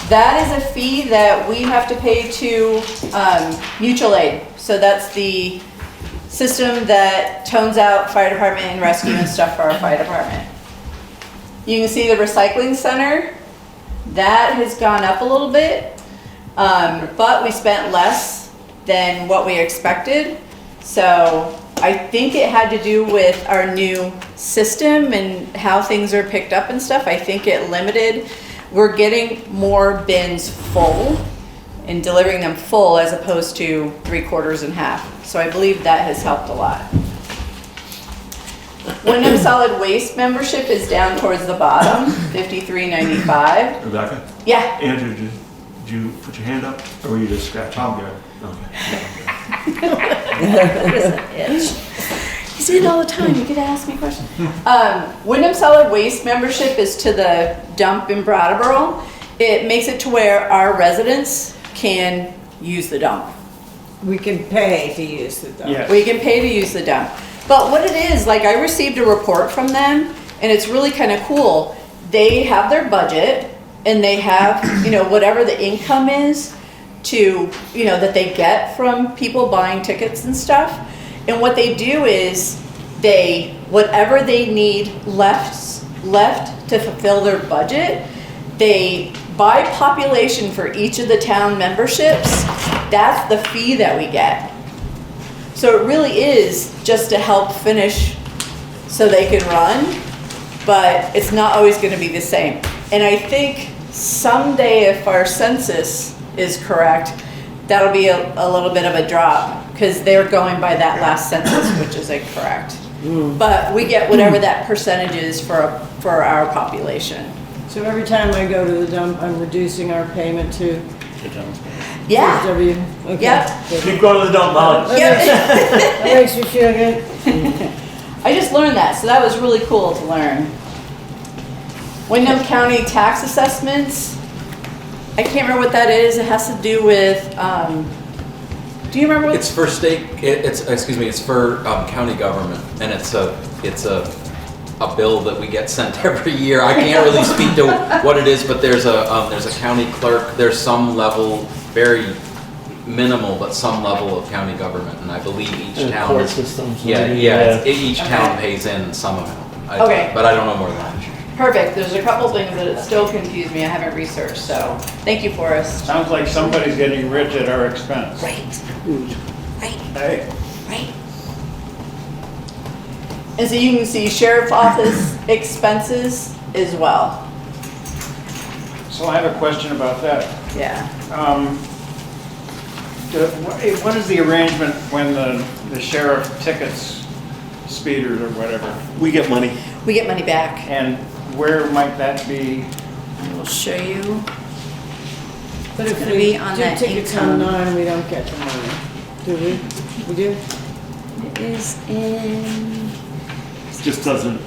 that is a fee that we have to pay to mutual aid. So that's the system that tones out fire department and rescue and stuff for our fire department. You can see the recycling center, that has gone up a little bit, but we spent less than what we expected. So I think it had to do with our new system and how things are picked up and stuff. I think it limited. We're getting more bins full and delivering them full as opposed to 3/4 and half. So I believe that has helped a lot. Wyndham Solid Waste membership is down towards the bottom, $53.95. Rebecca? Yeah. Andrew, did you put your hand up, or were you just scratching? I'm good. Okay. You see it all the time, you get to ask me questions. Wyndham Solid Waste membership is to the dump in Brattleboro. It makes it to where our residents can use the dump. We can pay to use the dump. Yes. We can pay to use the dump. But what it is, like I received a report from them, and it's really kind of cool. They have their budget, and they have, whatever the income is to, that they get from people buying tickets and stuff. And what they do is whatever they need left to fulfill their budget, they by population for each of the town memberships, that's the fee that we get. So it really is just to help finish so they can run, but it's not always gonna be the same. And I think someday if our census is correct, that'll be a little bit of a drop, because they're going by that last census, which is incorrect. But we get whatever that percentage is for our population. So every time I go to the dump, I'm reducing our payment to Yeah, W. Okay. yep. Keep going to the dump, Molly. That makes me feel good. I just learned that, so that was really cool to learn. Wyndham County tax assessments, I can't remember what that is. It has to do with, do you remember what? It's for state, it's for county government, and it's a bill that we get sent every year. I can't really speak to what it is, but there's a county clerk, there's some level, very minimal, but some level of county government, and I believe each And town. court systems. Each town pays in some amount. Okay. But I don't know more than that. Perfect, there's a couple things that it still confuse me, I haven't researched, so, thank you, Forrest. Sounds like somebody's getting rich at our expense. Right. Right. Hey, Right. And so you can see sheriff office expenses as well. so I have a question about that. Yeah. What is the arrangement when the sheriff tickets speeders or whatever? We get money. We get money back. And where might that be? I will show you. But if gonna we be on do that tickets income. on 9, we don't get the money. Do we? We do? It is in Just doesn't,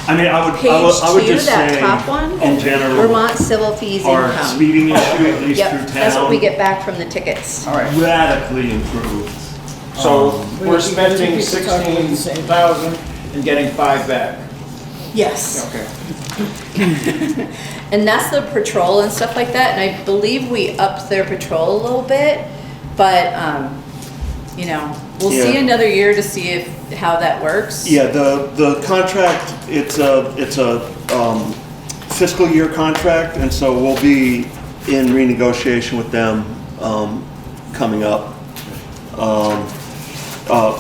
I mean, I would page two, just that say, top one. in general, Vermont civil fees our income. speeding issue, at least Yep, through that's what we town, get back from the tickets. All right, radically improved. so We- we're we- spending we keep talking about the same. 16,000 and getting 5 back. Yes. Okay. And that's the patrol and stuff like that, and I believe we upped their patrol a little bit, but, you know, we'll see Yeah. another year to see how that works. Yeah, the contract, it's a fiscal year contract, and so we'll be in renegotiation with them coming up.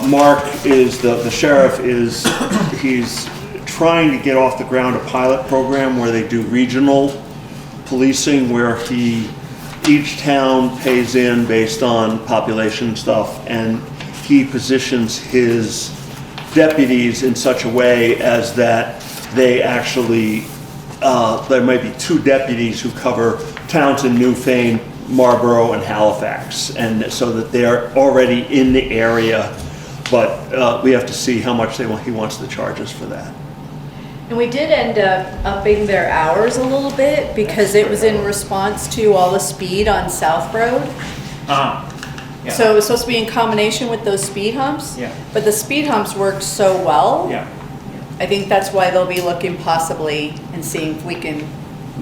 Mark is, the sheriff is, he's trying to get off the ground a pilot program where they do regional policing, where each town pays in based on population stuff, and he positions his deputies in such a way as that they actually, there might be 2 deputies who cover towns in Newfane, Marlboro, and Halifax, and so that they're already in the area, but we have to see how much he wants to charge us for that. And we did end up upping their hours a little bit because it was in response to all the speed on South Road. Yeah. So it was supposed to be in combination with those speed humps. Yeah. But the speed humps worked so well. Yeah. I think that's why they'll be looking possibly and seeing if we can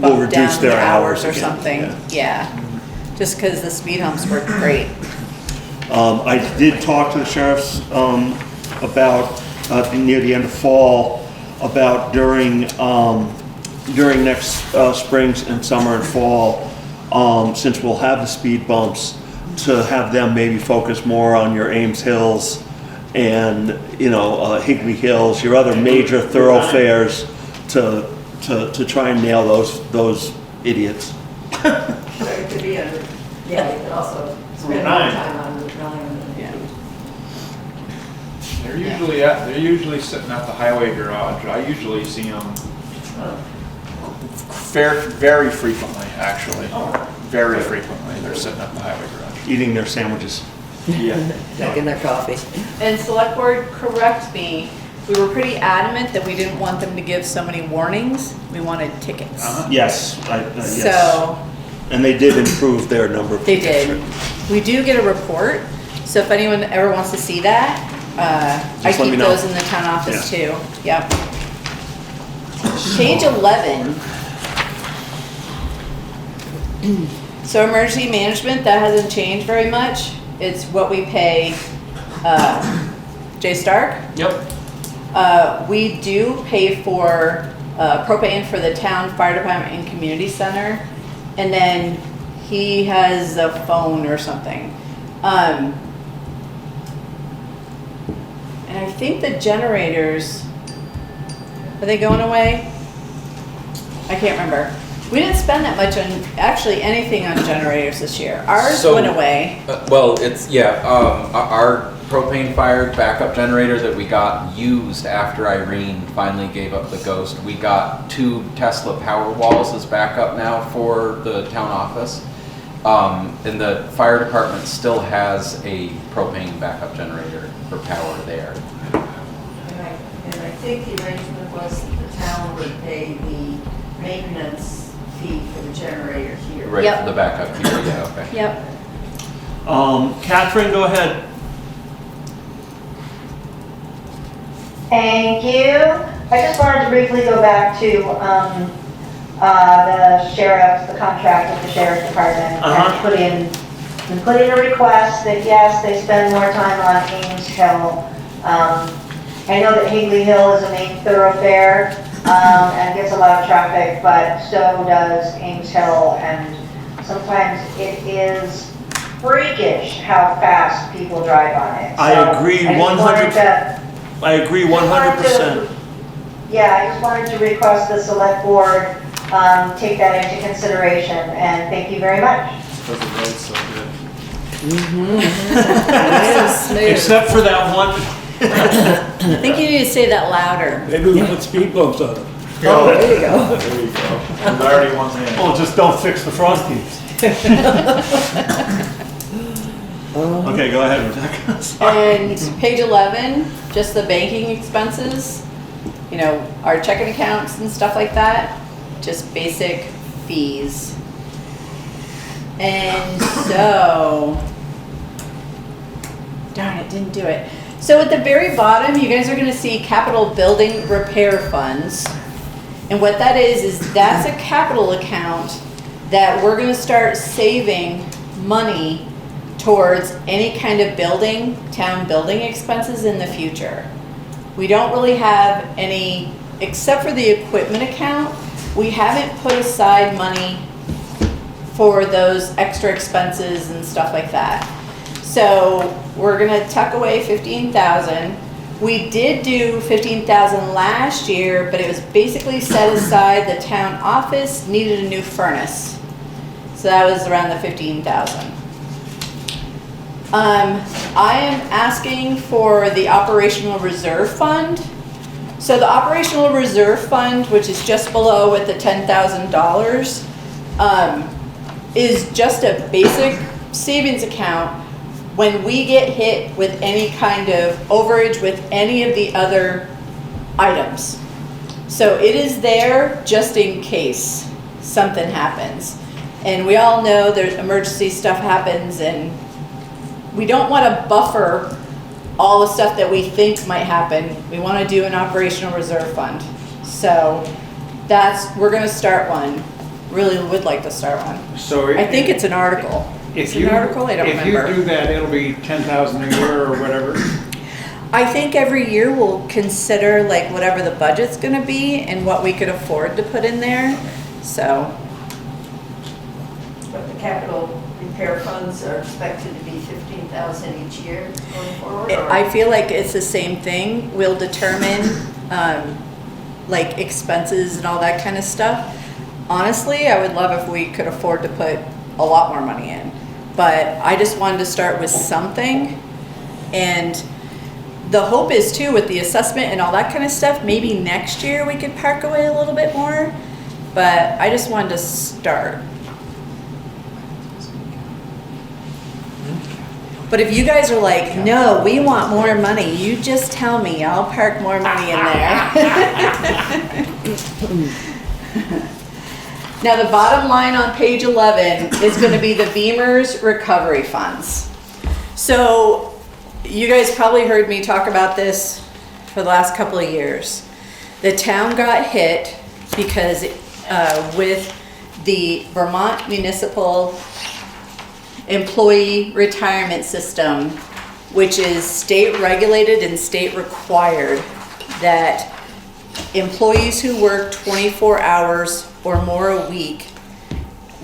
We'll bump down reduce the their hours hours or again, something. Yeah. Just because the speed humps worked great. I did talk to the sheriffs about, near the end of fall, about during next springs and summer and fall, since we'll have the speed bumps, to have them maybe focus more on your Ames Hills and, Higley Hills, your other major thoroughfares, to try and nail those idiots. So it could be under, yeah, you could also spend more time on Route 9. Yeah. They're usually sitting at the highway garage. I usually see them very frequently, actually. Very frequently, they're sitting at the highway garage. Eating their sandwiches. Yeah. Drinking their coffee. And select board, correct me, we were pretty adamant that we didn't want them to give so many warnings. We wanted tickets. Yes, yes. So And they did improve their number of they tickets. did. We do get a report, so if anyone ever wants to see that, I Just let me keep know. those in the town office too. Yep. Page 11. So emergency management, that hasn't changed very much. It's what we pay Jay Stark. Yep. We do pay for propane for the town fire department and community center. And then he has a phone or something. I think the generators, are they going away? I can't remember. We didn't spend that much on, actually, anything on generators this year. Ours So- went away. Well, it's, yeah, our propane fired backup generator that we got used after Irene finally gave up the ghost. We got 2 Tesla Powerwalls as backup now for the town office. And the fire department still has a propane backup generator for power there. And I think the arrangement was that the town would pay the maintenance fee for the generator here. Right, Yep. for the backup here, yeah, okay. Yep. Catherine, go ahead. Thank you. I just wanted to briefly go back to the sheriff, the contract with the sheriff's department, and put in a request that yes, they spend more time on Ames Hill. I know that Higley Hill is a main thoroughfare and gets a lot of traffic, but so does Ames Hill, and sometimes it is freakish how fast people drive on it. I agree 100%. I agree 100%. Yeah, I just wanted to request the select board take that into consideration, and thank you very much. Because the road's so good. Except for that one. I think you need to say that louder. Maybe we put speed bumps on it. Oh, there you go. There you go. There's already one in. Well, just don't fix the frosties. Okay, go ahead, Rebecca. And page 11, just the banking expenses, you know, our checking accounts and stuff like that, just basic fees. And so, darn it, didn't do it. So at the very bottom, you guys are gonna see capital building repair funds. And what that is that's a capital account that we're gonna start saving money towards any kind of building, town building expenses in the future. We don't really have any, except for the equipment account, we haven't put aside money for those extra expenses and stuff like that. So we're gonna tuck away 15,000. We did do 15,000 last year, but it was basically set aside, the town office needed a new furnace. So that was around the 15,000. I am asking for the operational reserve fund. So the operational reserve fund, which is just below at the $10,000, is just a basic savings account when we get hit with any kind of overage with any of the other items. So it is there just in case something happens. And we all know there's emergency stuff happens, and we don't want to buffer all the stuff that we think might happen. We want to do an operational reserve fund. So we're going to start one. Really would like to start one. So I think it's an article. It's an article, I don't remember. If you do that, it'll be 10,000 a year or whatever. I think every year we'll consider like whatever the budget's going to be and what we could afford to put in there. So. But the capital repair funds are expected to be 15,000 each year going forward? Or? I feel like it's the same thing. We'll determine like expenses and all that kind of stuff. Honestly, I would love if we could afford to put a lot more money in. But I just wanted to start with something. And the hope is too, with the assessment and all that kind of stuff, maybe next year we could park away a little bit more. But I just wanted to start. But if you guys are like, no, we want more money, you just tell me, I'll park more money in there. Now the bottom line on page 11 is going to be the Beamer's recovery funds. So you guys probably heard me talk about this for the last couple of years. The town got hit because with the Vermont Municipal Employee Retirement System, which is state regulated and state required, that employees who work 24 hours or more a week,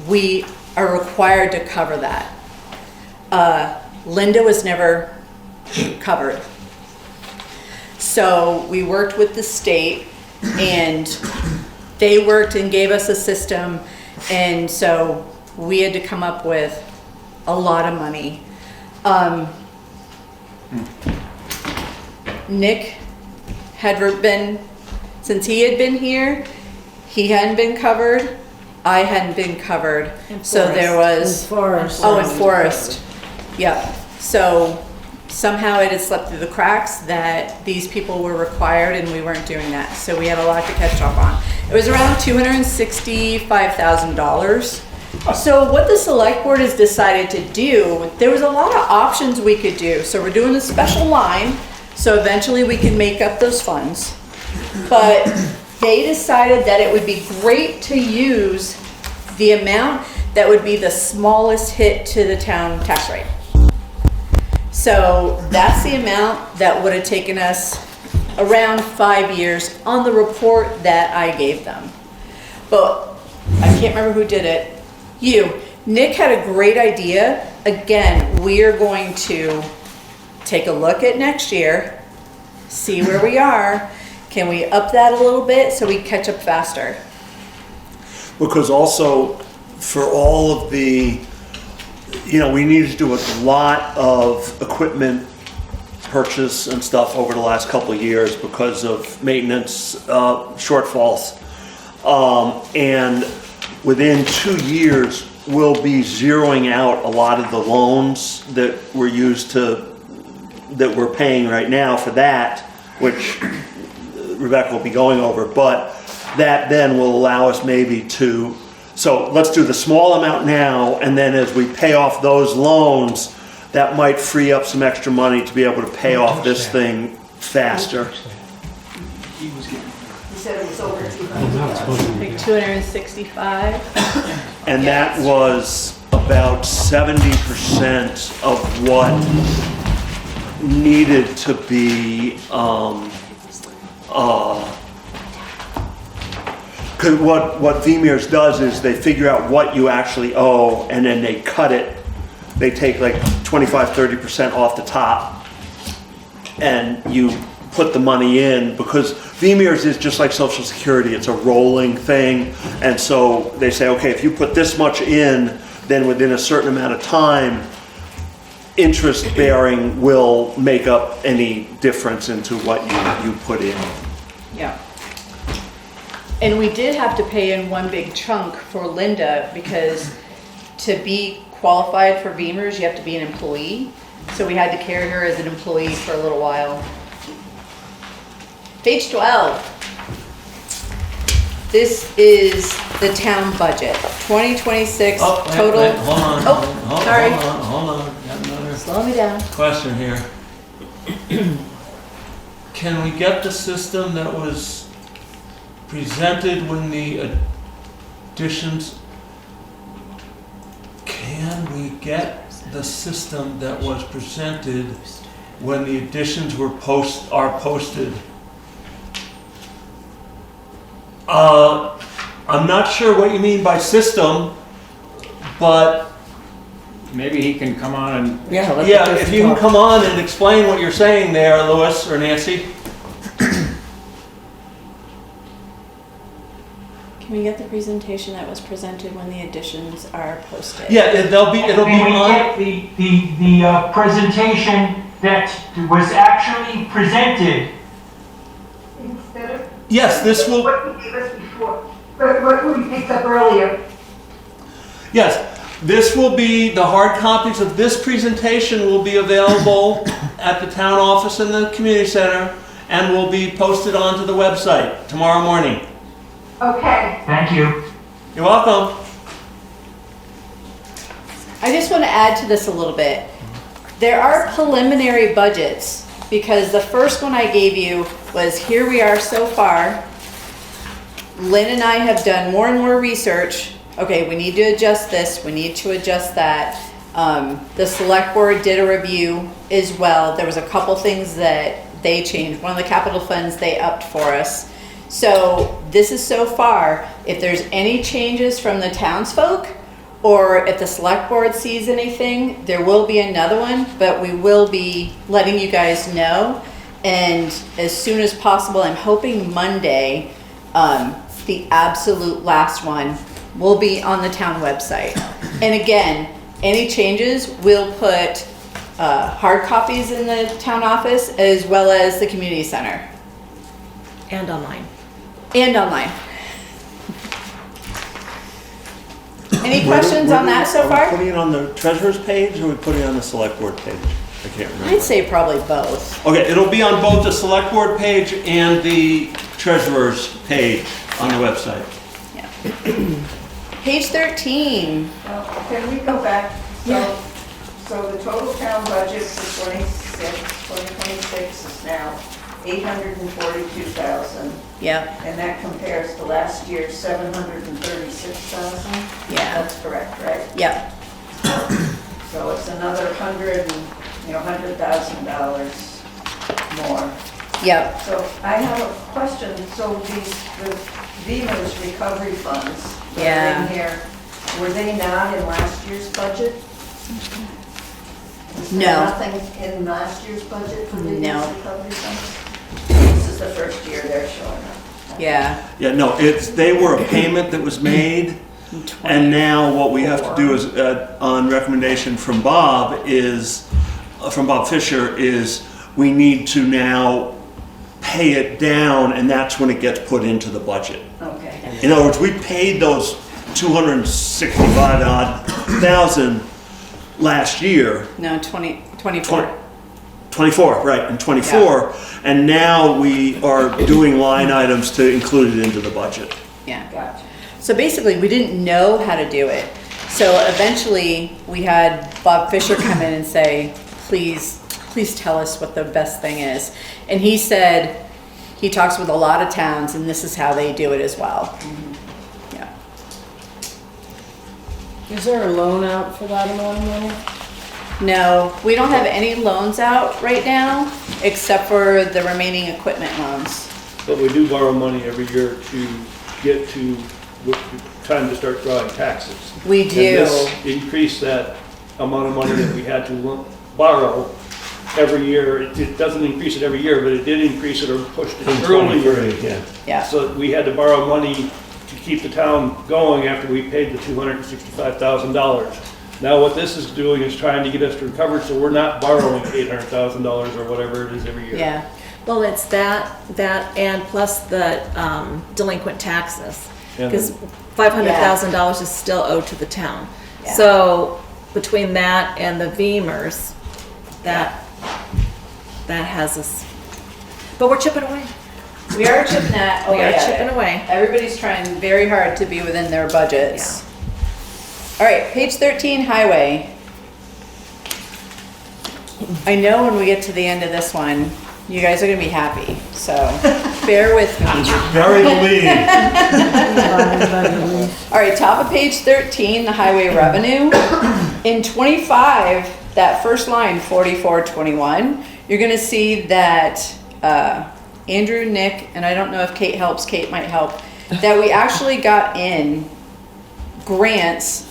we are required to cover that. Linda was never covered. So we worked with the state, and they worked and gave us a system, and so we had to come up with a lot of money. Nick had been, since he had been here, he hadn't been covered, I hadn't been covered. So there was. And Forest. Oh, and Forest. Yep. So somehow it had slipped through the cracks that these people were required and we weren't doing that. So we had a lot to catch up on. It was around $265,000. So what the select board has decided to do, there was a lot of options we could do. So we're doing a special line, so eventually we can make up those funds. But they decided that it would be great to use the amount that would be the smallest hit to the town tax rate. So that's the amount that would have taken us around 5 years on the report that I gave them. But I can't remember who did it. You. Nick had a great idea. Again, we are going to take a look at next year, see where we are. Can we up that a little bit so we catch up faster? Because also, for all of the, we needed to do a lot of equipment purchase and stuff over the last couple of years because of maintenance shortfalls. And within 2 years, we'll be zeroing out a lot of the loans that we're paying right now for that, which Rebecca will be going over, but that then will allow us maybe to, so let's do the small amount now, and then as we pay off those loans, that might free up some extra money to be able to pay off this thing faster. He said it was over 200. Like 265. And that was about 70% of what needed to be, because what VMERS does is they figure out what you actually owe and then they cut it. They take like 25-30% off the top and you put the money in, because VMERS is just like Social Security. It's a rolling thing. And so they say, okay, if you put this much in, then within a certain amount of time, interest bearing will make up any difference into what you put in. Yeah. And we did have to pay in one big chunk for Linda, because to be qualified for VMERS, you have to be an employee. So we had to carry her as an employee for a little while. Page 12. This is the town budget, 2026 total. Wait, hold on. Sorry. Hold on. Got another Slow me down. question here. Can we get the system that was presented when the additions? Can we get the system that was presented when the additions are posted? I'm not sure what you mean by system, but Maybe he can come on and, yeah, if you can come on and explain what you're saying there, Louis or Nancy. Can we get the presentation that was presented when the additions are posted? Yeah, it'll be Can we on. get the presentation that was actually presented? Instead of Yes, this will. what you gave us before, what we picked up earlier. Yes, this will be, the hard copies of this presentation will be available at the town office in the community center and will be posted onto the website tomorrow morning. Okay. Thank you. You're welcome. I just want to add to this a little bit. There are preliminary budgets, because the first one I gave you was, here we are so far. Lynn and I have done more and more research. Okay, we need to adjust this, we need to adjust that. The select board did a review as well. There was a couple things that they changed. One of the capital funds they upped for us. So this is so far. If there's any changes from the townsfolk, or if the select board sees anything, there will be another one, but we will be letting you guys know. And as soon as possible, I'm hoping Monday, the absolute last one will be on the town website. And again, any changes, we'll put hard copies in the town office as well as the community center. And online. And online. Any questions on that so Are we far? putting it on the treasurer's page or are we putting it on the select board page? I can't remember. I'd say probably both. Okay, it'll be on both the select board page and the treasurer's page on the website. Page 13. Well, can we go back? So the total town budget for 2026 is now 842,000. Yep. And that compares to last year's 736,000? Yeah. That's correct, right? Yep. So it's another $100,000 more. Yep. So I have a question. So the VEMA's recovery funds that are in here, were they not in last year's budget? Is there No. nothing in last year's budget for the No. recovery funds? This is the first year they're showing up. Yeah. Yeah, no, they were a payment that was made, and now what we have to do is, on recommendation from Bob Fisher, is we need to now pay it down, and that's when it gets put into the budget. Okay. In other words, we paid those 265 odd thousand last year. No, 24. 24, right, in 24, and now we are doing line items to include it into the budget. Yeah. Gotcha. So basically, we didn't know how to do it. So eventually, we had Bob Fisher come in and say, please tell us what the best thing is. And he said, he talks with a lot of towns, and this is how they do it as well. Yeah. Is there a loan out for that amount of money? No, we don't have any loans out right now, except for the remaining equipment loans. But we do borrow money every year to get to time to start drawing taxes. We And do. this increased that amount of money that we had to borrow every year. It doesn't increase it every year, but it did increase it or pushed it earlier. Yeah. So we had to borrow money to keep the town going after we paid the $265,000. Now what this is doing is trying to get us to recover, so we're not borrowing $800,000 or whatever it is every year. Yeah. Well, it's that and plus the delinquent taxes. Yeah. Because $500,000 is still owed to the town. Yeah. So between that and the VEMRs, that has us. But we're chipping away. We are chipping that. We are chipping away. Everybody's trying very hard to be within their budgets. All right, page 13, highway. I know when we get to the end of this one, you guys are gonna be happy, so bear with me. Very lean. All right, top of page 13, the highway revenue. In 25, that first line, 4421, you're gonna see that Andrew, Nick, and I don't know if Kate helps, Kate might help, that we actually got in grants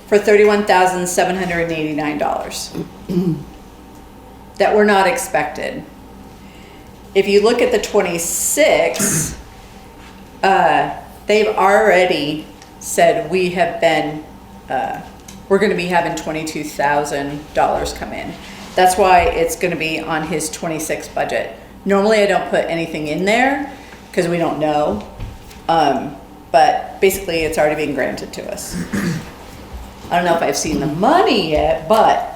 for $31,789 that were not expected. If you look at the 26, they've already said we have been, we're gonna be having $22,000 come in. That's why it's gonna be on his 26 budget. Normally I don't put anything in there because we don't know. But basically it's already being granted to us. I don't know if I've seen the money yet, but.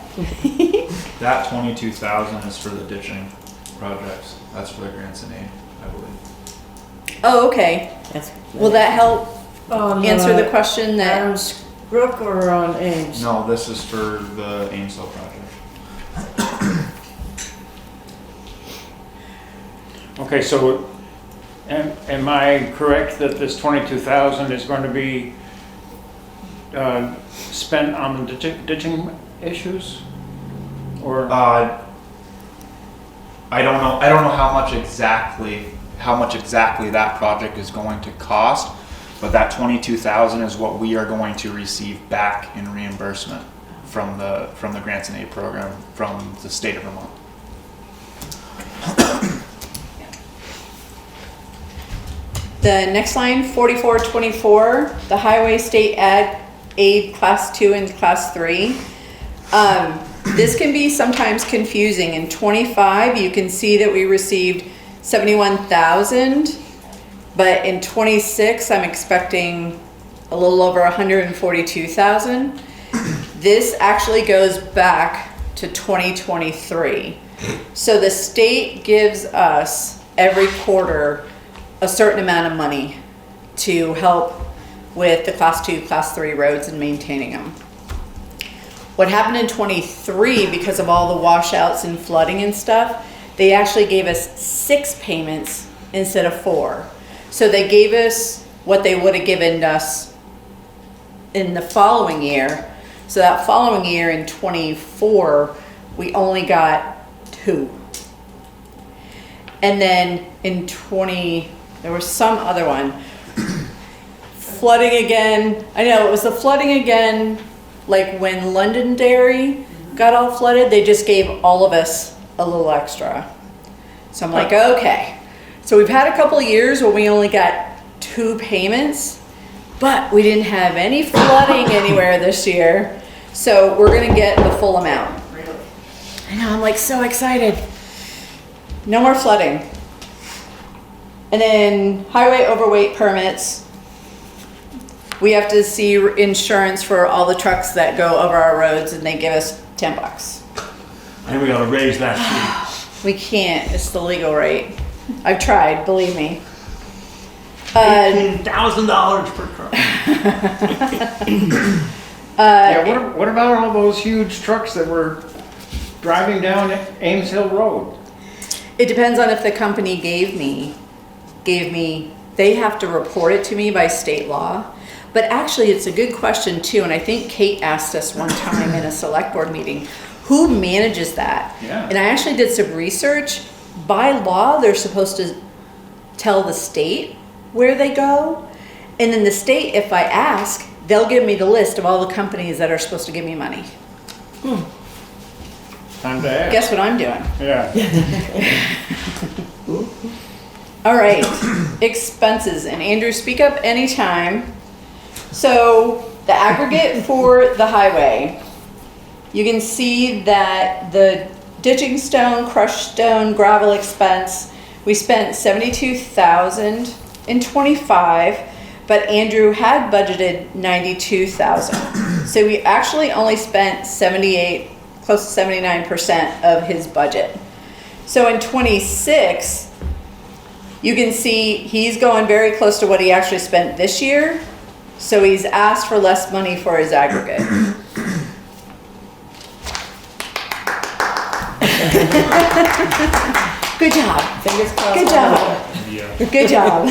That 22,000 is for the ditching projects. That's for the grants and aid, I believe. Oh, okay. Will that help answer the question that? Adams Brook or on Ames? No, this is for the Amesville project. Okay, so am I correct that this 22,000 is going to be spent on the ditching issues? Or I don't know how much exactly that project is going to cost, but that 22,000 is what we are going to receive back in reimbursement from the grants and aid program from the state of Vermont. The next line, 4424, the highway state aid class 2 and class 3. This can be sometimes confusing. In 25, you can see that we received 71,000, but in 26, I'm expecting a little over 142,000. This actually goes back to 2023. So the state gives us every quarter a certain amount of money to help with the class 2, class 3 roads and maintaining them. What happened in 23, because of all the washouts and flooding and stuff, they actually gave us 6 payments instead of 4. So they gave us what they would have given us in the following year. So that following year in 24, we only got 2. And then in 20, there was some other one. Flooding again. I know, it was the flooding again, like when Londonderry got all flooded, they just gave all of us a little extra. So I'm like, okay. So we've had a couple of years where we only got 2 payments, but we didn't have any flooding anywhere this year. So we're gonna get the full amount. I know, I'm like so excited. No more flooding. And then highway overweight permits. We have to see insurance for all the trucks that go over our roads, and they give us $10. And we gotta raise that fee. We can't, it's the legal rate. I've tried, believe me. $18,000 per truck. Yeah, what about all those huge trucks that were driving down Ames Hill Road? It depends on if the company gave me, they have to report it to me by state law. But actually, it's a good question too, and I think Kate asked us one time in a select board meeting, who manages that? Yeah. And I actually did some research. By law, they're supposed to tell the state where they go. And then the state, if I ask, they'll give me the list of all the companies that are supposed to give me money. Time to ask. Guess what I'm doing? Yeah. All right, expenses, and Andrew, speak up anytime. So the aggregate for the highway, you can see that the ditching stone, crushed stone, gravel expense, we spent 72,000 in 25, but Andrew had budgeted 92,000. So we actually only spent 78, close to 79% of his budget. So in 26, you can see he's going very close to what he actually spent this year. So he's asked for less money for his aggregate. Good job. Fingers crossed. Good job. Yeah. Good job.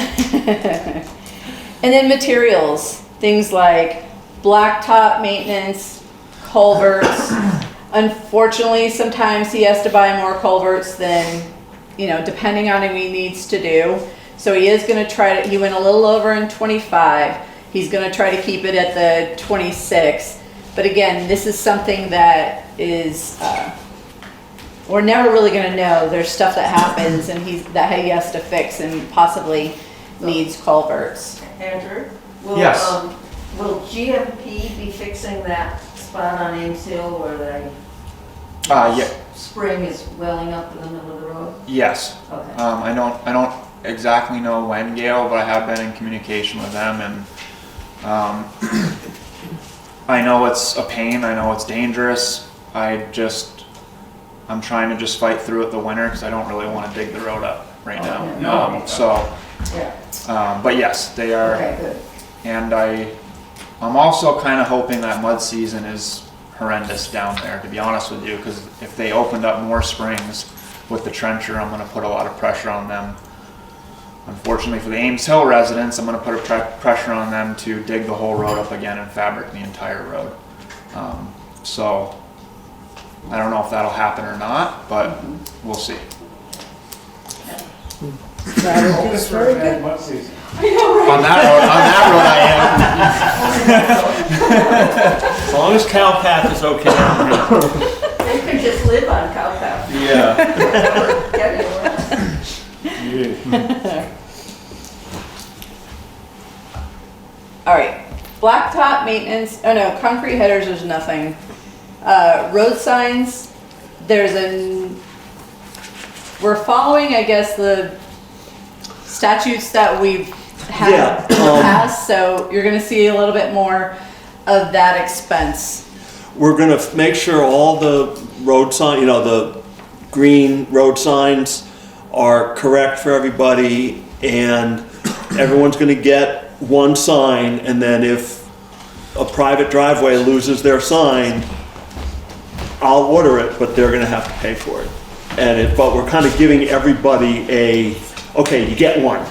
And then materials, things like blacktop maintenance, culverts. Unfortunately, sometimes he has to buy more culverts than, depending on what he needs to do. So he is going to try to, he went a little over in 25. He's going to try to keep it at the 26. But again, this is something that is, we're never really going to know. There's stuff that happens and that he has to fix and possibly needs culverts. Andrew? Yes. Will GMP be fixing that spot on Ames Hill where the Yeah. spring is welling up in the middle of the road? Yes. Okay. I don't exactly know when, Gail, but I have been in communication with them, and I know it's a pain. I know it's dangerous. I'm trying to just fight through it the winter because I don't really want to dig the road up right now. No. But yes, they are. Okay, good. And I'm also kind of hoping that mud season is horrendous down there, to be honest with you, because if they opened up more springs with the trencher, I'm going to put a lot of pressure on them. Unfortunately for the Ames Hill residents, I'm going to put pressure on them to dig the whole road up again and fabric the entire road. So I don't know if that'll happen or not, but we'll see. That's very good. On that road, As long as Cowpath is okay. You can just live on Cowpath. Yeah. All right, blacktop maintenance, oh no, concrete headers, there's nothing. Road signs, we're following, I guess, the statutes that we've had in the past, so you're gonna see a little bit more of that expense. We're gonna make sure all the road sign, the green road signs are correct for everybody, and everyone's gonna get one sign, and then if a private driveway loses their sign, I'll order it, but they're gonna have to pay for it. But we're kind of giving everybody okay, you get one,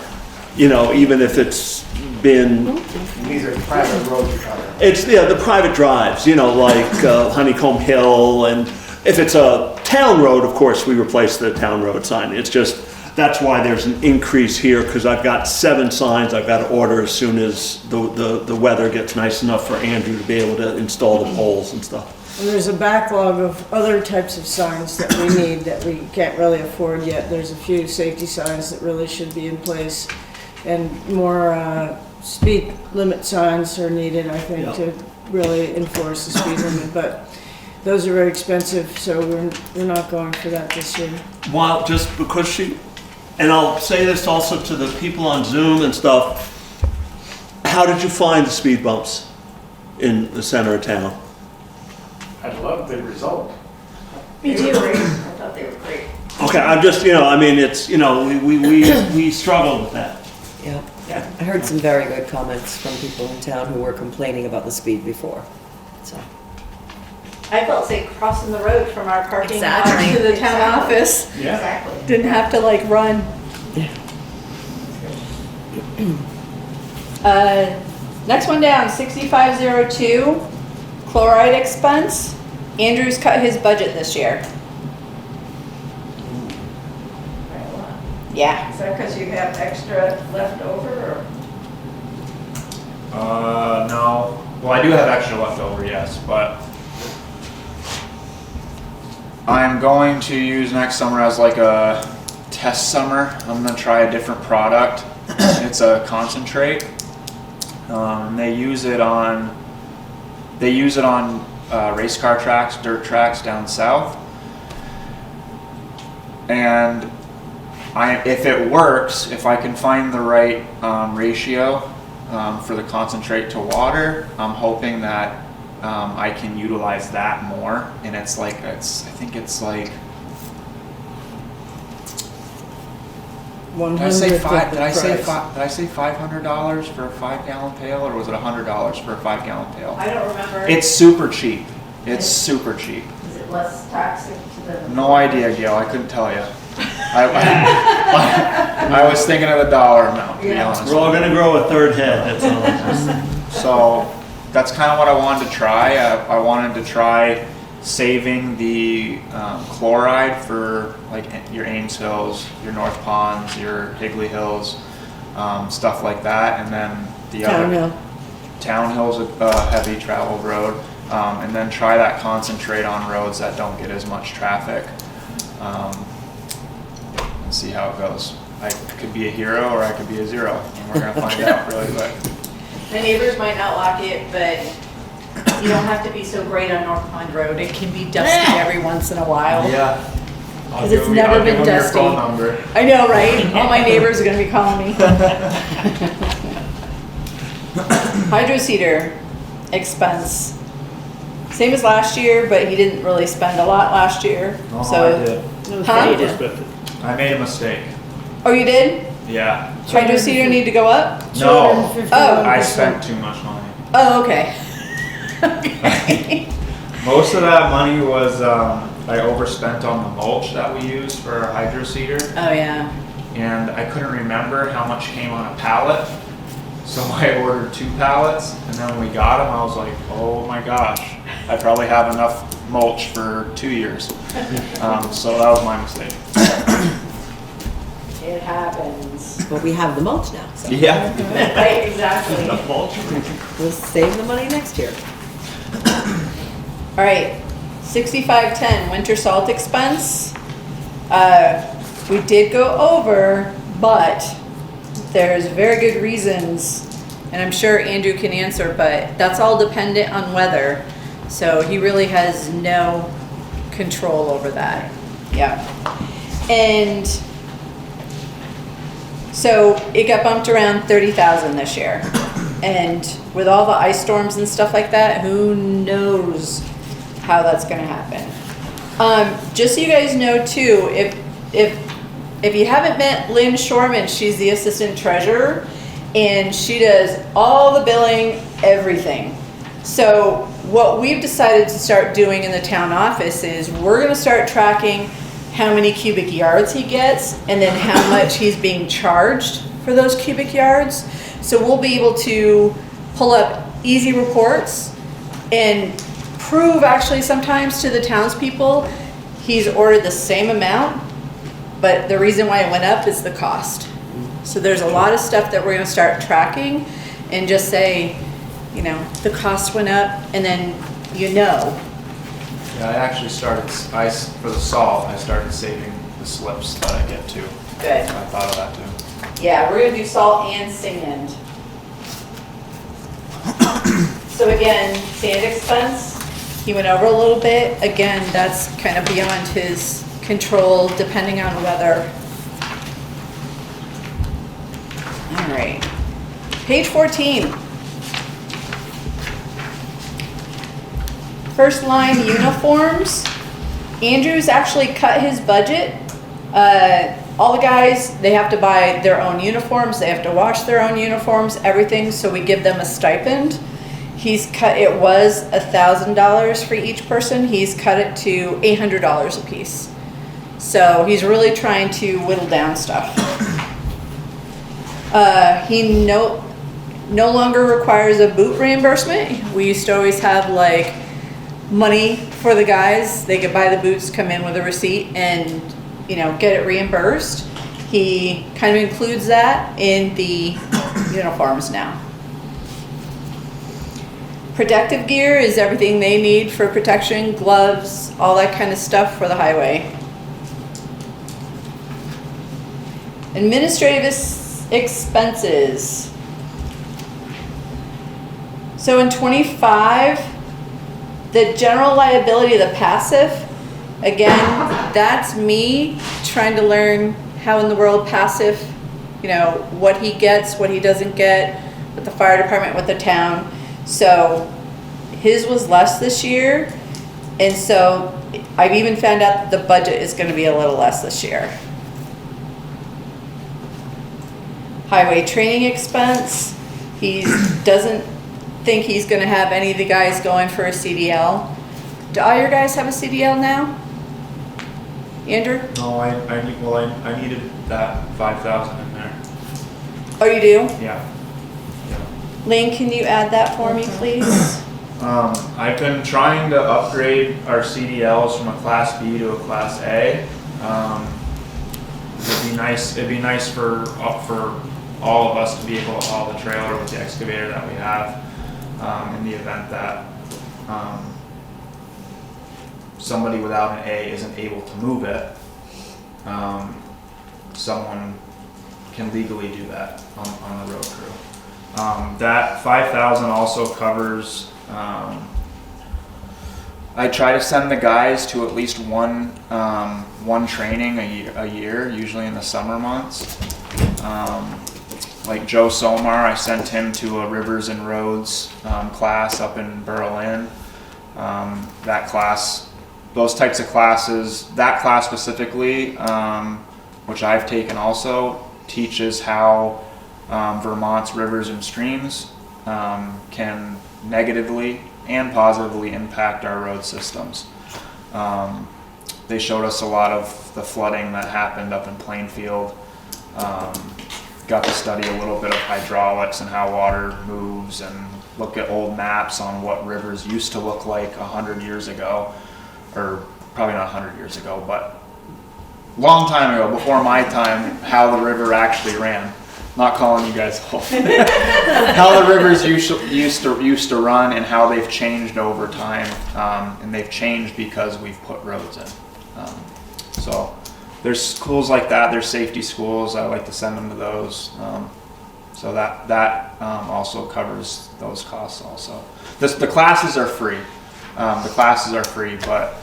even if it's been. These are private roads you're talking about. It's, the private drives, like Honeycomb Hill, and if it's a town road, of course, we replace the town road sign. It's just, that's why there's an increase here, because I've got 7 signs I've got to order as soon as the weather gets nice enough for Andrew to be able to install the poles and stuff. And there's a backlog of other types of signs that we need that we can't really afford yet. There's a few safety signs that really should be in place, and more speed limit signs are needed, I think, to really enforce the speed limit. But those are very expensive, so we're not going for that this year. Well, just because and I'll say this also to the people on Zoom and stuff, how did you find the speed bumps in the center of town? I love the result. Me too. I thought they were great. Okay, I'm just, it's, we struggle with that. Yeah, I heard some very good comments from people in town who were complaining about the speed before, so. I felt safe crossing the road from our parking lot Exactly. to the town office. Yeah. Exactly. Didn't have to run. Next one down, 6502, chloride expense. Andrew's cut his budget this year. Yeah. Is that because you have extra left over, or? No. Well, I do have extra left over, yes, but I'm going to use next summer as like a test summer. I'm gonna try a different product. It's a concentrate. They use it on race car tracks, dirt tracks down south. And if it works, if I can find the right ratio for the concentrate to water, I'm hoping that I can utilize that more. And I think it's like. Did I say $500 for a 5-gallon pail, or was it $100 for a 5-gallon pail? I don't remember. It's super cheap. It's super cheap. Is it less toxic to the? No idea, Gail. I couldn't tell you. I was thinking of the dollar amount, to be honest. We're all gonna grow a third head, that's all. So that's kind of what I wanted to try. I wanted to try saving the chloride for like your Ames Hills, your North Ponds, your Higley Hills, stuff like that, and then the Town Hill's a heavy travel road, and then try that concentrate on roads that don't get as much traffic, and see how it goes. I could be a hero or I could be a zero, and we're gonna find out really quick. My neighbors might not like it, but you don't have to be so great on North Pond Road. It can be dusty every once in a while. Yeah. Because it's never been dusty. I'll give them your phone number. I know, right? All my neighbors are gonna be calling me. Hydro seeder expense. Same as last year, but he didn't really spend a lot last year. Oh, So, I did. huh? I made a mistake. Oh, you did? Yeah. Hydro seeder need to go up? No, Oh. I spent too much money. Oh, okay. Most of that money was I overspent on the mulch that we use for our hydro seeder, Oh, yeah. and I couldn't remember how much came on a pallet, so I ordered 2 pallets, and then when we got them, I was like, oh my gosh, I probably have enough mulch for 2 years. So that was my mistake. It happens. But we have the mulch now, so. Yeah. Right, exactly. We'll save the money next year. All right, 6510, winter salt expense. We did go over, but there's very good reasons And I'm sure Andrew can answer, but that's all dependent on weather. So he really has no control over that. Yeah. And so it got bumped around 30,000 this year. And with all the ice storms and stuff like that, who knows how that's gonna happen. Just so you guys know too, if you haven't met Lynn Shorman, she's the assistant treasurer, and she does all the billing, everything. So what we've decided to start doing in the town office is we're gonna start tracking how many cubic yards he gets and then how much he's being charged for those cubic yards. So we'll be able to pull up easy reports and prove actually sometimes to the townspeople he's ordered the same amount, but the reason why it went up is the cost. So there's a lot of stuff that we're gonna start tracking and just say, you know, the cost went up, and then you know. Yeah, I actually started, for the salt, I started saving the slips that I get to. Good. I thought of that too. Yeah, we're gonna do salt and sand. So again, sand expense, he went over a little bit. Again, that's kind of beyond his control depending on weather. All right, page 14. First line, uniforms. Andrew's actually cut his budget. All the guys, they have to buy their own uniforms, they have to wash their own uniforms, everything, so we give them a stipend. He's cut, it was $1,000 for each person, he's cut it to $800 a piece. So he's really trying to whittle down stuff. He no longer requires a boot reimbursement. We used to always have like money for the guys. They could buy the boots, come in with a receipt, and you know, get it reimbursed. He kind of includes that in the uniforms now. Protective gear is everything they need for protection, gloves, all that kind of stuff for the highway. Administrative expenses. So in 25, the general liability of the passive, again, that's me trying to learn how in the world passive, you know, what he gets, what he doesn't get, with the fire department, with the town. So his was less this year, and so I've even found out that the budget is going to be a little less this year. Highway training expense, he doesn't think he's going to have any of the guys going for a CDL. Do all your guys have a CDL now? Andrew? No, I needed that 5,000 in there. Oh, you do? Yeah. Lane, can you add that for me, please? I've been trying to upgrade our CDLs from a Class B to a Class A. It'd be nice for all of us to be able to haul the trailer with the excavator that we have, in the event that somebody without an A isn't able to move it. Someone can legally do that on the road crew. That 5,000 also covers, I try to send the guys to at least one training a year, usually in the summer months. Like Joe Somar, I sent him to a Rivers and Roads class up in Berlin. That class, those types of classes, that class specifically, which I've taken also, teaches how Vermont's rivers and streams can negatively and positively impact our road systems. They showed us a lot of the flooding that happened up in Plainfield. Got to study a little bit of hydraulics and how water moves, and look at old maps on what rivers used to look like 100 years ago, or probably not 100 years ago, but long time ago, before my time, how the river actually ran. Not calling you guys old. How the rivers used to run, and how they've changed over time, and they've changed because we've put roads in. So there's schools like that. There's safety schools. I like to send them to those. So that also covers those costs also. The classes are free. But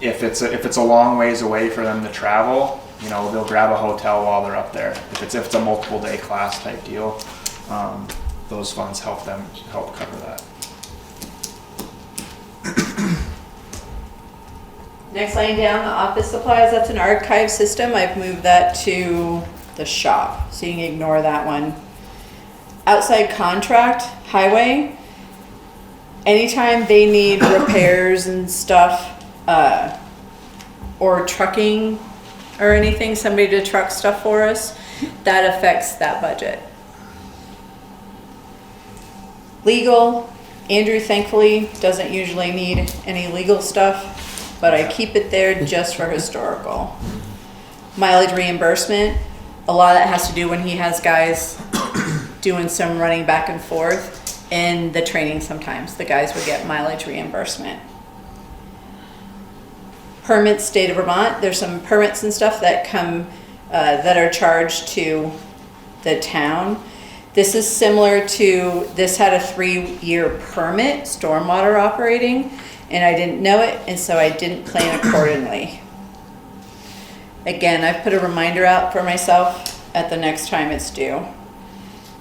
if it's a long ways away for them to travel, you know, they'll grab a hotel while they're up there. If it's a multiple day class type deal, those funds help cover that. Next line down, the office supplies, that's an archive system. I've moved that to the shop, so you can ignore that one. Outside contract, highway. Anytime they need repairs and stuff, or trucking or anything, somebody to truck stuff for us, that affects that budget. Legal, Andrew thankfully doesn't usually need any legal stuff, but I keep it there just for historical. Mileage reimbursement, a lot of that has to do when he has guys doing some running back and forth. In the training sometimes, the guys would get mileage reimbursement. Permits, state of Vermont, there's some permits and stuff that come, that are charged to the town. This is similar to, this had a 3-year permit, stormwater operating, and I didn't know it, and so I didn't plan accordingly. Again, I've put a reminder out for myself at the next time it's due.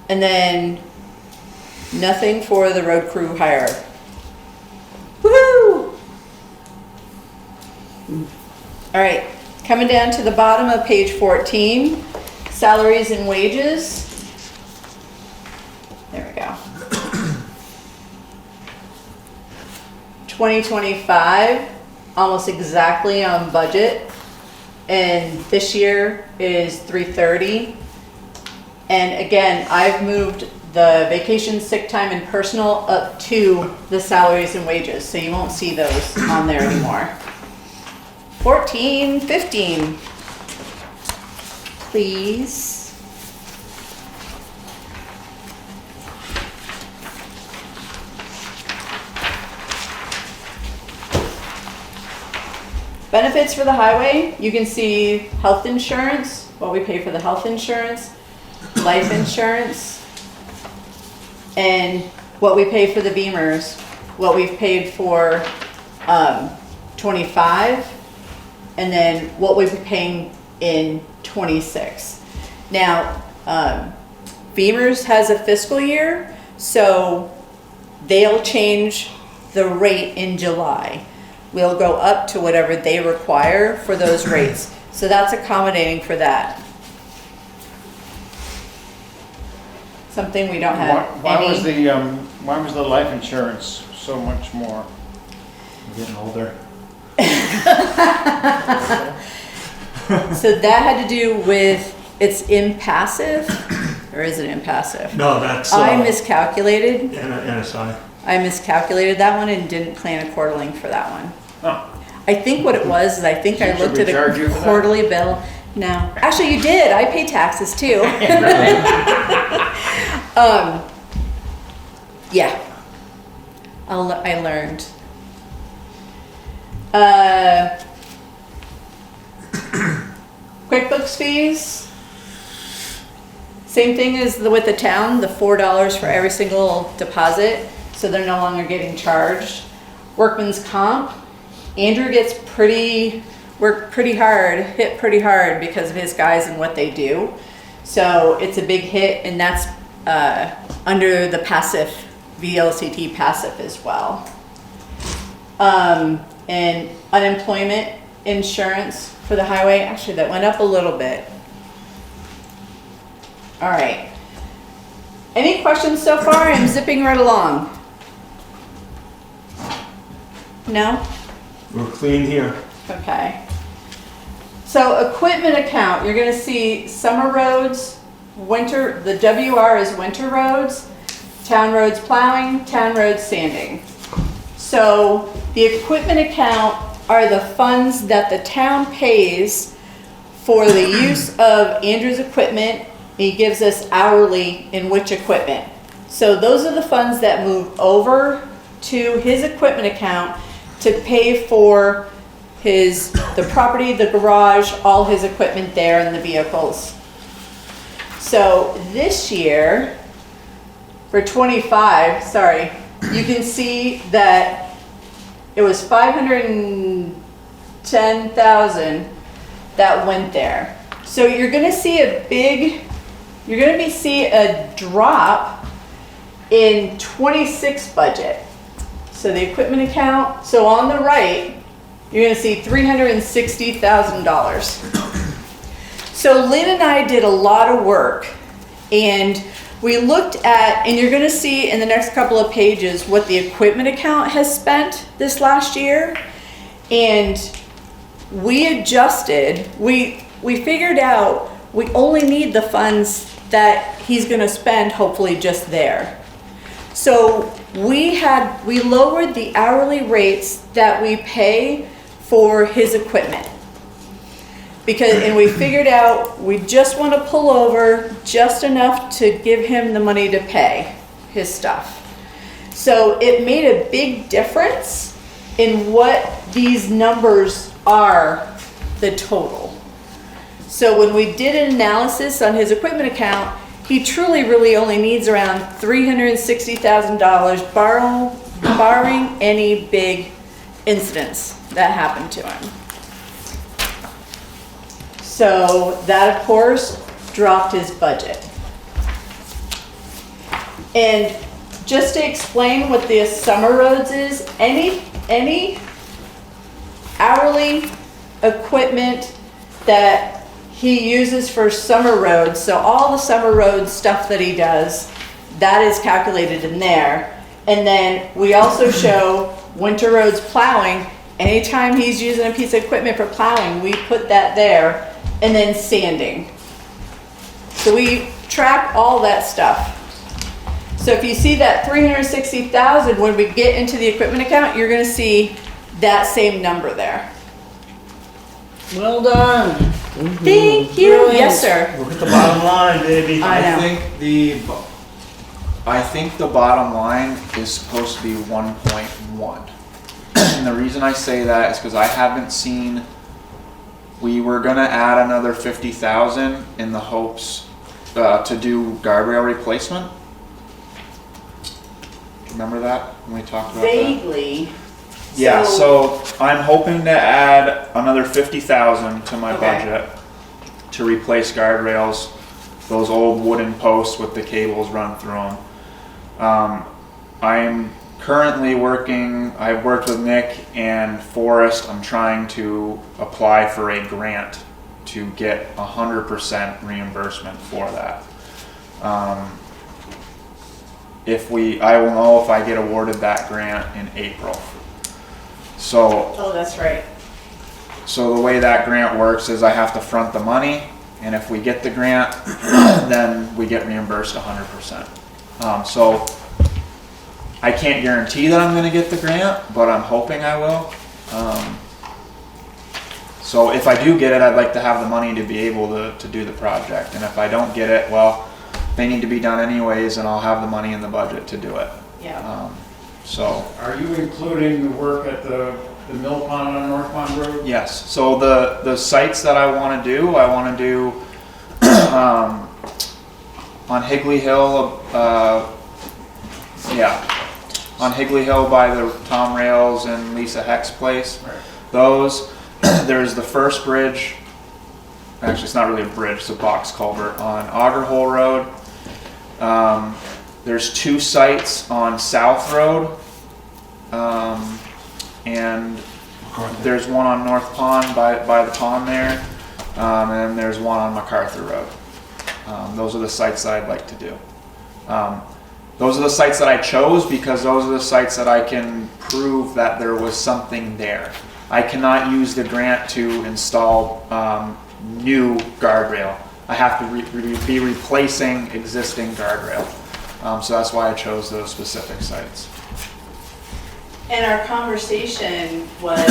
And then nothing for the road crew hire. Woohoo! All right, coming down to the bottom of page 14, salaries and wages. There we go. 2025, almost exactly on budget. And this year is 330. And again, I've moved the vacation, sick time, and personal up to the salaries and wages, so you won't see those on there anymore. 14, 15, please. Benefits for the highway, you can see health insurance, what we pay for the health insurance, life insurance, and what we pay for the Beamers, what we've paid for 25, and then what we'll be paying in 26. Now, Beamers has a fiscal year, so they'll change the rate in July. We'll go up to whatever they require for those rates. So that's accommodating for that. Something we don't have Why any. why was the life insurance so much more? I'm getting older. So that had to do with, it's impassive, or is it impassive? No, that's I miscalculated. NSI. I miscalculated that one and didn't plan a quarterly for that one. Huh. I think what it was is I think I Should looked we at charge a you for that? quarterly bill. No, actually you did. I pay taxes too. Yeah, I learned. QuickBooks fees. Same thing as with the town, the $4 for every single deposit, so they're no longer getting charged. Workman's comp, Andrew gets hit pretty hard because of his guys and what they do. So it's a big hit, and that's under the passive, VLCT passive as well. And unemployment insurance for the highway, actually that went up a little bit. All right. Any questions so far? I'm zipping right along. No? We're clean here. Okay. So equipment account, you're gonna see summer roads, winter, the WR is winter roads, town roads plowing, town roads sanding. So the equipment account are the funds that the town pays for the use of Andrew's equipment. He gives us hourly in which equipment. So those are the funds that move over to his equipment account to pay for the property, the garage, all his equipment there and the vehicles. So this year, for 25, sorry, you can see that it was 510,000 that went there. So you're gonna see see a drop in 26 budget. So the equipment account, so on the right, you're gonna see $360,000. So Lynn and I did a lot of work, and we looked at, and you're gonna see in the next couple of pages what the equipment account has spent this last year. And we adjusted, we figured out we only need the funds that he's gonna spend, hopefully just there. So we lowered the hourly rates that we pay for his equipment. And we figured out we just want to pull over just enough to give him the money to pay his stuff. So it made a big difference in what these numbers are, the total. So when we did an analysis on his equipment account, he truly really only needs around $360,000 barring any big incidents that happen to him. So that, of course, dropped his budget. And just to explain what the summer roads is, any hourly equipment that he uses for summer roads, so all the summer road stuff that he does, that is calculated in there. And then we also show winter roads plowing. Anytime he's using a piece of equipment for plowing, we put that there. And then sanding. So we track all that stuff. So if you see that 360,000, when we get into the equipment account, you're gonna see that same number there. Well done. Thank you. Brilliant. Yes, sir. Look at the bottom line, baby. I know. I think the bottom line is supposed to be 1.1. And the reason I say that is because I haven't seen. We were gonna add another 50,000 in the hopes to do guardrail replacement. Remember that when we talked about Vaguely. that? Yeah. So I'm hoping to add another 50,000 to my budget to replace guardrails, those old wooden posts with the cables run through them. I'm currently I've worked with Nick and Forrest. I'm trying to apply for a grant to get 100% reimbursement for that. I will know if I get awarded that grant in April. So. Oh, that's right. So the way that grant works is I have to front the money, and if we get the grant, then we get reimbursed 100%. So I can't guarantee that I'm going to get the grant, but I'm hoping I will. So if I do get it, I'd like to have the money to be able to do the project. And if I don't get it, well, they need to be done anyways, and I'll have the money in the budget to do it. Yeah. So. Are you including the work at the mill pond on North Pond Road? Yes. So the sites that I want to do on Higley Hill. On Higley Hill by the Tom Rails and Lisa Heck's place. Right. Those. There's the first bridge. Actually, it's not really a bridge. It's a box culvert on Auger Hole Road. There's 2 sites on South Road. And there's one on North Pond by the pond there. And then there's one on MacArthur Road. Those are the sites that I'd like to do. Those are the sites that I chose because those are the sites that I can prove that there was something there. I cannot use the grant to install new guardrail. I have to be replacing existing guardrail. So that's why I chose those specific sites. And our conversation was,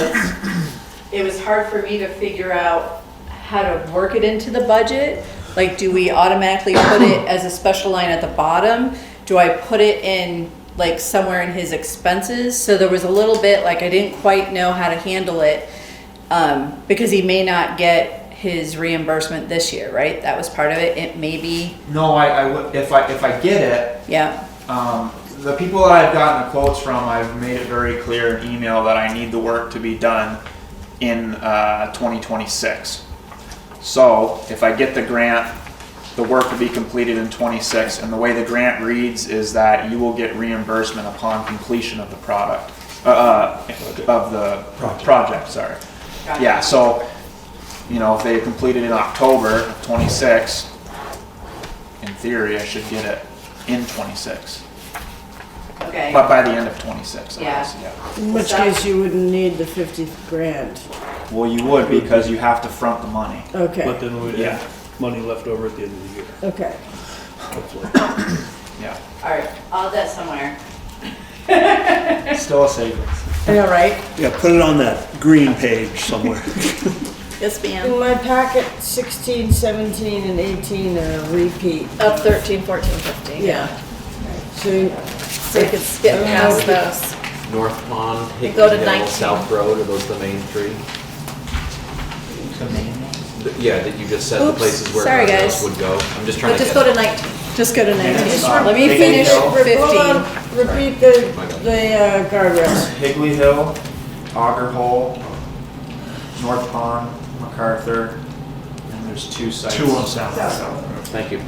it was hard for me to figure out how to work it into the budget. Like, do we automatically put it as a special line at the bottom? Do I put it in like somewhere in his expenses? So there was a little bit like I didn't quite know how to handle it because he may not get his reimbursement this year, right? That was part of it. It may be, No, I would, if I get it, yeah. the people that I've gotten the quotes from, I've made it very clear in email that I need the work to be done in 2026. So if I get the grant, the work will be completed in 26, and the way the grant reads is that you will get reimbursement upon completion of the product, of the project, sorry. Yeah, so, you know, if they completed in October of 26, in theory, I should get it in 26. Okay. But by the end of 26, I Yeah. guess, yeah. In which case you wouldn't need the 50 grand. Well, you would, because you have to front the money. Okay, But then we'd Yeah. have money left over at the end of the year, okay. hopefully. Yeah. All right, I'll that somewhere. Still a savings. All right. Yeah, put it on that green page somewhere. Yes, ma'am. In my packet, 16, 17, and 18 are a repeat. Of 13, 14, 15. Yeah. So, So you could skip past those. North Pond, You go to Hickman Hill, 19. South Road, are those the main three? The main one? Yeah, that you just said the Oops, places where sorry, guardrails guys. would go. I'm just trying But to just get. go to 19. Just go to 19. Let me Higgly finish Hill. 15. hold on, repeat the guardrails. Higley Hill, Auger Hole, North Pond, MacArthur, and there's two sites. Two on South. Thank you.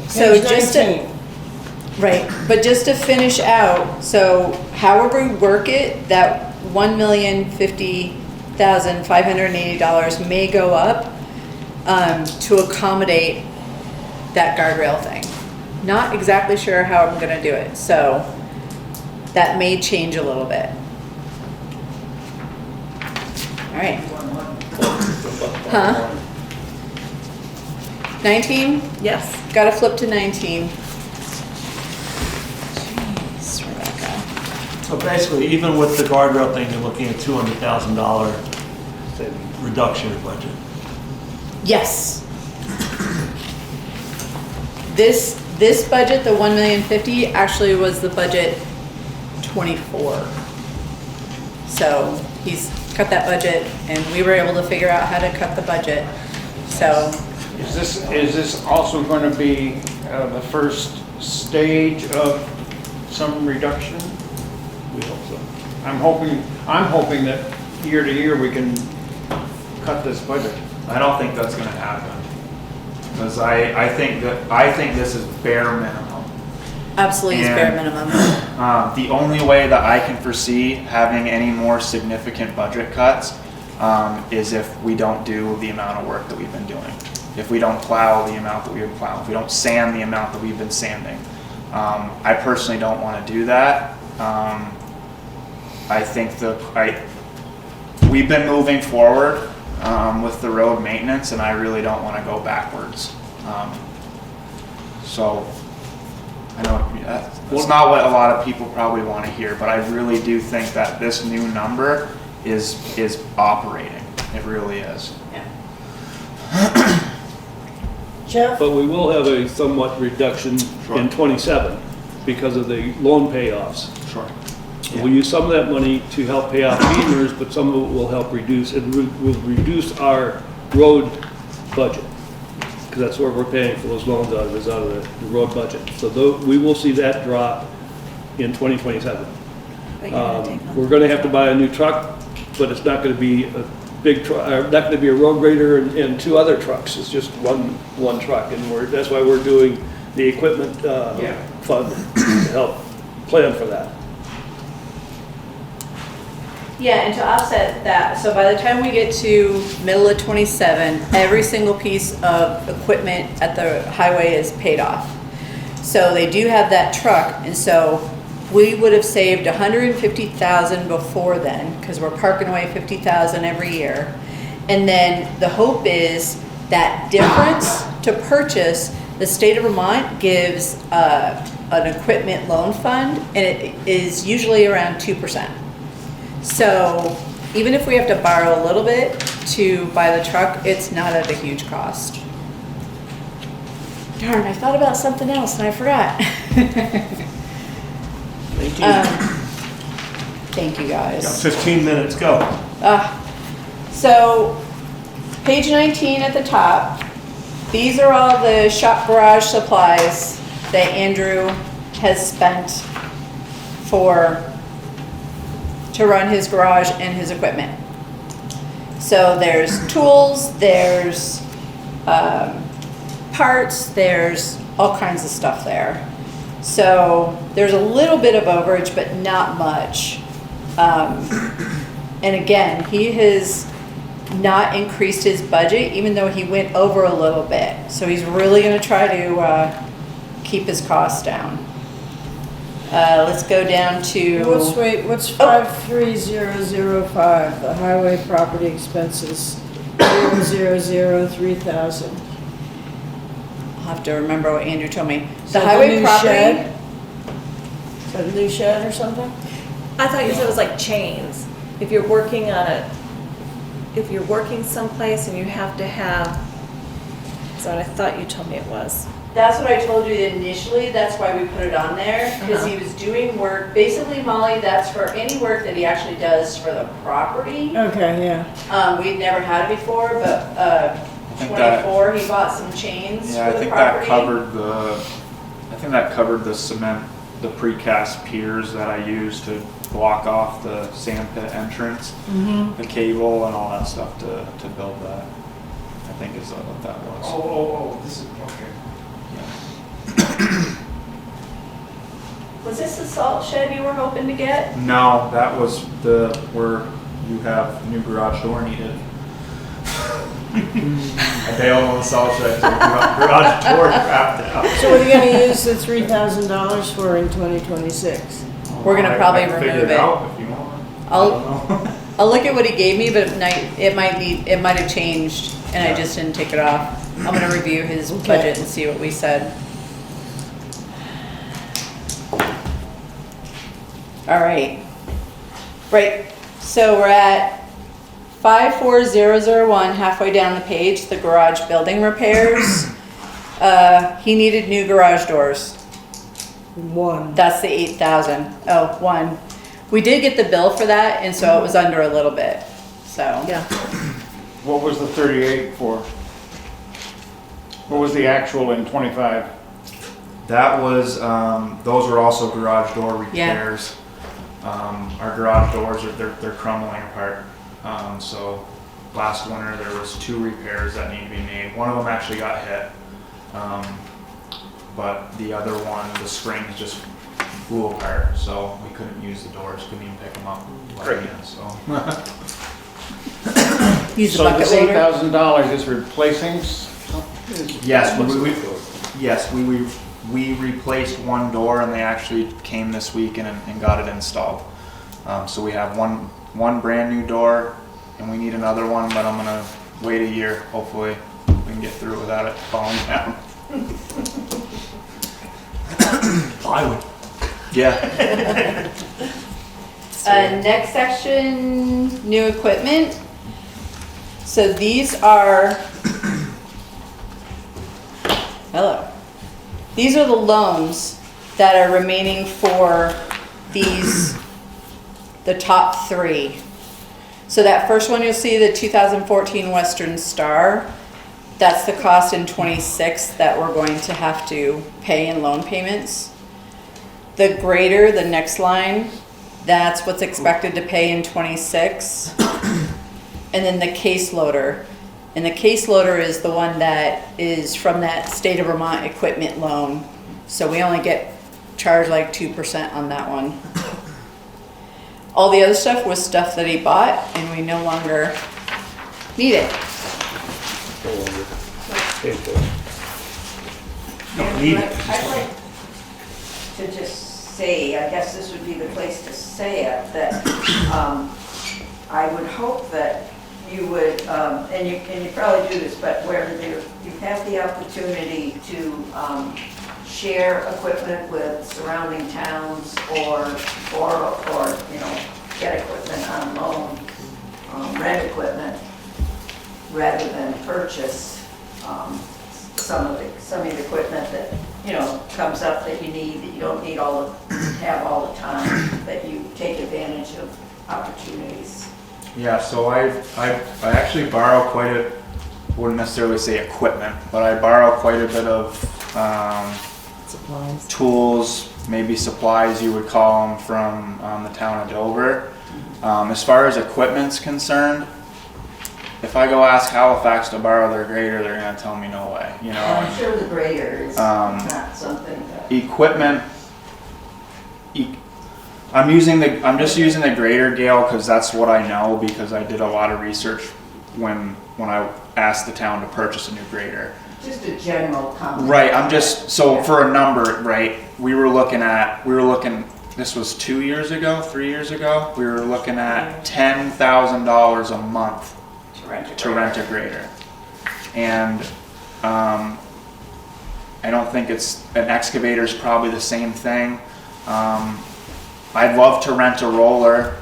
So Page just 19. to, right, but just to finish out, so however we work it, that $1,050,580 may go up to accommodate that guardrail thing. Not exactly sure how I'm gonna do it, so that may change a little bit. All right. Huh? 19? Yes. Gotta flip to 19. Jeez, Rebecca. So basically, even with the guardrail thing, you're looking at $200,000 reduction in budget. Yes. This budget, the 1,050,000, actually was the budget 24. So he's cut that budget and we were able to figure out how to cut the budget. So Is this also going to be the first stage of some reduction? We hope so. I'm hoping that year to year we can cut this budget. I don't think that's gonna happen. Because I think this is bare minimum. absolutely is bare minimum. The only way that I can foresee having any more significant budget cuts is if we don't do the amount of work that we've been doing. If we don't plow the amount that we've been plowing, if we don't sand the amount that we've been sanding. I personally don't want to do that. I think we've been moving forward with the road maintenance, and I really don't want to go backwards. So I know it's not what a lot of people probably want to hear, but I really do think that this new number is operating. It really is. Jeff? But we will have a somewhat reduction in 27 because of the loan payoffs. Sure. We'll use some of that money to help pay off beamers, but some of it will help reduce, it will reduce our road budget. Because that's where we're paying for those loans out of, is out of the road budget. So we will see that drop in 2027. We're gonna have to buy a new truck, but it's not gonna be a big truck, not gonna be a road grader and two other trucks. It's just one truck, and that's why we're doing the equipment fund to help plan for that. Yeah, and to offset that, so by the time we get to middle of 27, every single piece of equipment at the highway is paid off. So they do have that truck, and so we would have saved 150,000 before then, because we're parking away 50,000 every year. And then the hope is that difference to purchase, the state of Vermont gives an equipment loan fund, and it is usually around 2%. So even if we have to borrow a little bit to buy the truck, it's not at a huge cost. Darn, I thought about something else and I forgot. Thank you. Thank you guys. Got 15 minutes, go. So, page 19 at the top, these are all the shop garage supplies that Andrew has spent to run his garage and his equipment. So there's tools, there's parts, there's all kinds of stuff there. So there's a little bit of overage, but not much. And again, he has not increased his budget, even though he went over a little bit. So he's really gonna try to keep his costs down. Let's go down to. What's 53005, the highway property expenses, 0003000. I'll have to remember what Andrew told me. Is The that highway new property. shed? Is that a new shed or something? I thought you said it was like chains. If you're working someplace and you have to have, is that what I thought you told me it was? That's what I told you initially, that's why we put it on there, because he was doing work, basically Molly, that's for any work that he actually does for the property. Okay, yeah. We'd never had it before, but, think that- 24, he bought some chains Yeah, for I the think that property. covered the cement, the precast piers that I used to block off the sand pit entrance, the cable and all that stuff to build that. I think is what that was. This is, okay. Was this the salt shed you were hoping to get? No, that was where you have new garage door needed. I bailed on the salt shed, so garage door crapped out. So what are you gonna use the $3,000 for in 2026? We're gonna probably I can figure remove it. out if you want. I'll look at what he gave me, but it might have changed, and I just didn't take it off. I'm gonna review his budget and see what we said. All right. Right, so we're at 54001, halfway down the page, the garage building repairs. He needed new garage doors. One. That's the 8,000. Oh, one. We did get the bill for that, and so it was under a little bit, so. Yeah. What was the 38 for? What was the actual in 25? That was, those were also garage door repairs. Our garage doors they're crumbling apart. So last winter there was 2 repairs that need to be made. One of them actually got hit, but the other one, the springs just flew apart, so we couldn't use the doors, couldn't even pick them up. Great. So. Use the So bucket this loader. $8,000 is replacing? Yes, we replaced one door, and they actually came this week and got it installed. So we have one brand new door, and we need another one, but I'm gonna wait a year. Hopefully we can get through it without it falling down. Plywood. Yeah. Next section, new equipment. So these are, hello. These are the loans that are remaining for the top 3. So that first one you'll see, the 2014 Western Star, that's the cost in 26 that we're going to have to pay in loan payments. The grader, the next line, that's what's expected to pay in 26. And then the case loader. And the case loader is the one that is from that state of Vermont equipment loan. So we only get charged like 2% on that one. All the other stuff was stuff that he bought, and we no longer need it. I'd like to just say, I guess this would be the place to say it, that I would hope that you would, and you probably do this, but where you have the opportunity to share equipment with surrounding towns or get equipment on loan, rent equipment, rather than purchase some of the equipment that comes up that you need, that you don't need have all the time, that you take advantage of opportunities. Yeah, so I actually borrow quite a, wouldn't necessarily say equipment, but I borrow quite a bit of Supplies. tools, maybe supplies you would call them, from the town of Dover. As far as equipment's concerned, if I go ask Halifax to borrow their grader, they're gonna tell me no way, you know. I'm sure the grader is not something that. Equipment, I'm just using the grader, Gail, because that's what I know, because I did a lot of research when I asked the town to purchase a new grader. Just a general comment. Right, I'm just, so for a number, right, we were looking, this was 2 years ago, 3 years ago, we were looking at $10,000 a month to rent a grader. And I don't think an excavator's probably the same thing. I'd love to rent a roller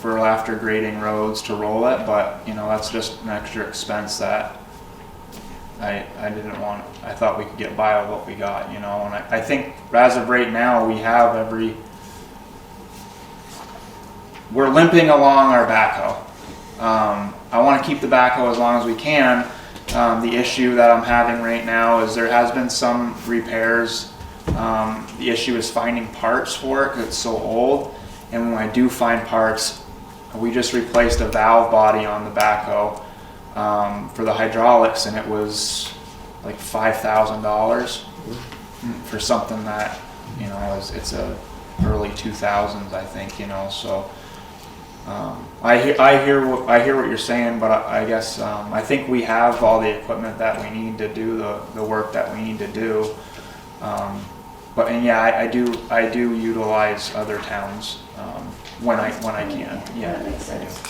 for after grading roads to roll it, but you know, that's just an extra expense that I didn't want. I thought we could get by with what we got, you know, and I think as of right now we have we're limping along our backhoe. I want to keep the backhoe as long as we can. The issue that I'm having right now is there has been some repairs. The issue is finding parts for it because it's so old, and when I do find parts, we just replaced a valve body on the backhoe for the hydraulics, and it was like $5,000 for something that, you know, it's a early 2000s, I think, you know. So I hear what you're saying, but I guess I think we have all the equipment that we need to do the work that we need to do. But yeah, I do utilize other towns when I can. Yeah, that makes sense.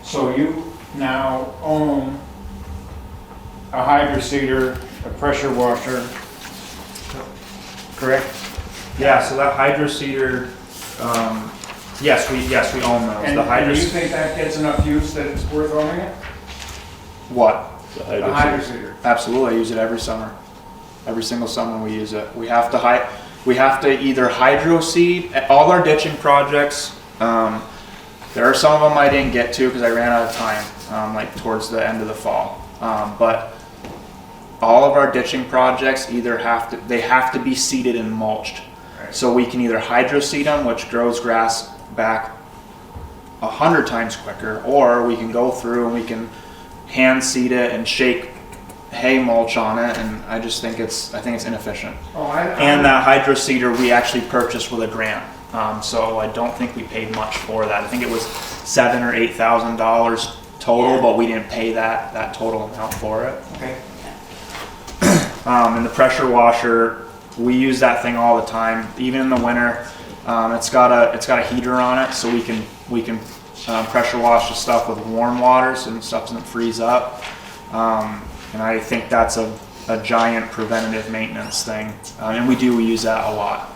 So you now own a hydroseeder, a pressure washer, correct? Yeah, so that hydroseeder, yes, we own those. And do you think that gets enough use that it's worth owning it? What? The hydroseeder. Absolutely, I use it every summer. Every single summer we use it. We have to either hydro seed all our ditching projects. There are some of them I didn't get to because I ran out of time, like towards the end of the fall. But all of our ditching projects they have to be seeded and mulched. Right. So we can either hydro seed them, which grows grass back 100 times quicker, or we can go through and we can hand seed it and shake hay mulch on it, and I just think it's inefficient. And that hydro seeder we actually purchased with a grant, so I don't think we paid much for that. I think it was $7,000 or $8,000 total, but we didn't pay that total amount for it. Okay. And the pressure washer, we use that thing all the time, even in the winter. It's got a heater on it, so we can pressure wash the stuff with warm water so the stuff doesn't freeze up. And I think that's a giant preventative maintenance thing. And we use that a lot.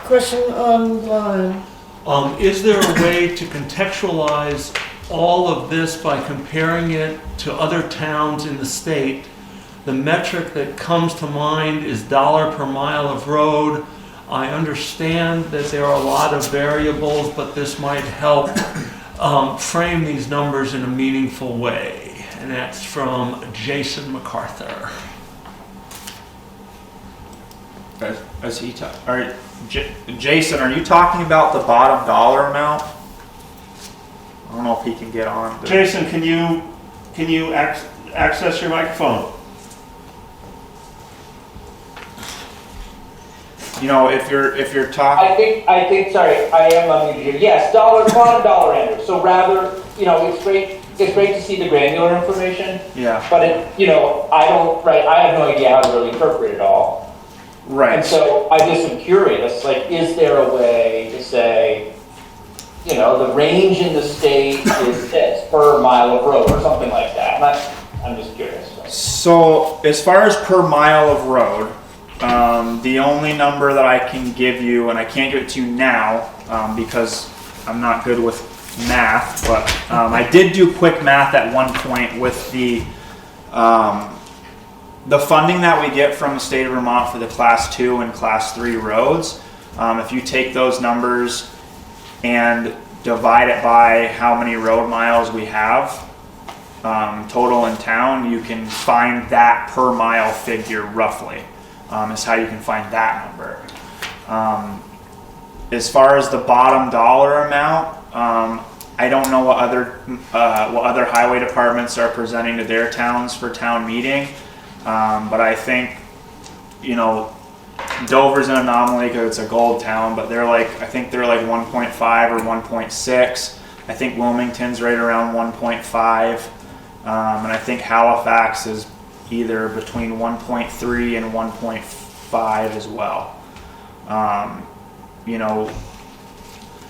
Question online. Is there a way to contextualize all of this by comparing it to other towns in the state? The metric that comes to mind is dollar per mile of road. I understand that there are a lot of variables, but this might help frame these numbers in a meaningful way. And that's from Jason MacArthur. Jason, are you talking about the bottom dollar amount? I don't know if he can get on. Jason, can you access your microphone? You know, if you're talking. I think. Sorry, I am unmuted here. Yes, bottom dollar, Andrew. So rather, you know, it's great to see the granular information. Yeah. But I have no idea how to really interpret it all. Right. And so I just am curious, like, is there a way to say, you know, the range in the state is this per mile of road or something like that? I'm just curious. So as far as per mile of road, the only number that I can give you, and I can't give it to you now because I'm not good with math, but I did do quick math at one point with the funding that we get from the state of Vermont for the class 2 and class 3 roads. If you take those numbers and divide it by how many road miles we have total in town, you can find that per mile figure roughly, is how you can find that number. As far as the bottom dollar amount, I don't know what other highway departments are presenting to their towns for town meeting, but I think, you know, Dover's an anomaly because it's a gold town, but I think they're like 1.5 or 1.6. I think Wilmington's right around 1.5, and I think Halifax is either between 1.3 and 1.5 as well. You know,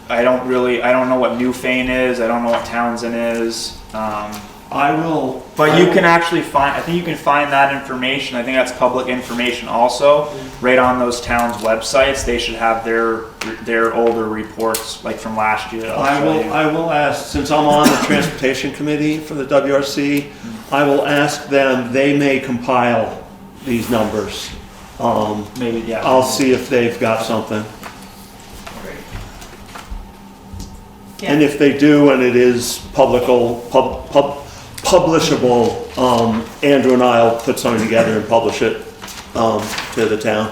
I don't know what Newfane is. I don't know what Townsend is. But you can actually find, I think you can find that information. I think that's public information also, right on those towns' websites. They should have their older reports, like from last year. I will ask, since I'm on the transportation committee for the WRC, I will ask them, they may compile these numbers. Maybe, yeah. I'll see if they've got something. Yeah. And if they do, and it is publishable, Andrew and I'll put something together and publish it to the town.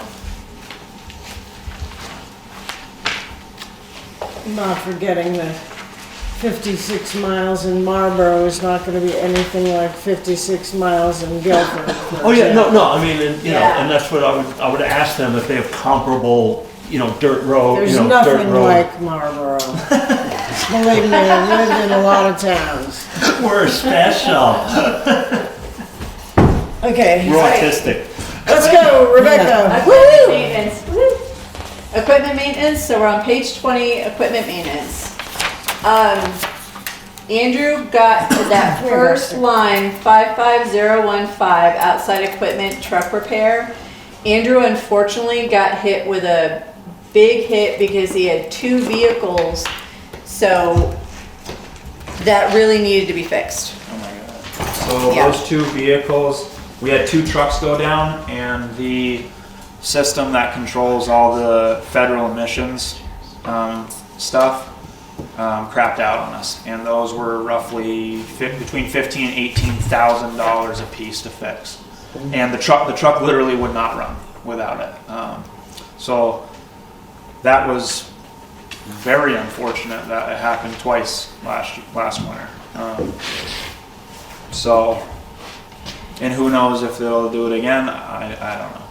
Not forgetting that 56 miles in Marlboro is not going to be anything like 56 miles in Guilford. Oh yeah, no, I mean, and, you know, and that's what I would ask them if they have comparable, you know, dirt road. There's you know, nothing dirt road. like Marlboro. Believe me, I've lived in a lot of towns. We're special. Okay. We're autistic. Let's go, Rebecca. Equipment maintenance. Woo. Equipment maintenance. So we're on page 20. Equipment maintenance. Andrew got to that first line, 55015, outside equipment truck repair. Andrew unfortunately got hit with a big hit because he had 2 vehicles, so that really needed to be fixed. Oh my god. So those 2 vehicles, we had 2 trucks go down, and the system that controls all the federal emissions stuff crapped out on us, and those were roughly between $15,000 and $18,000 a piece to fix. And the truck literally would not run without it. So that was very unfortunate that it happened twice last winter. So, and who knows if they'll do it again? I don't know.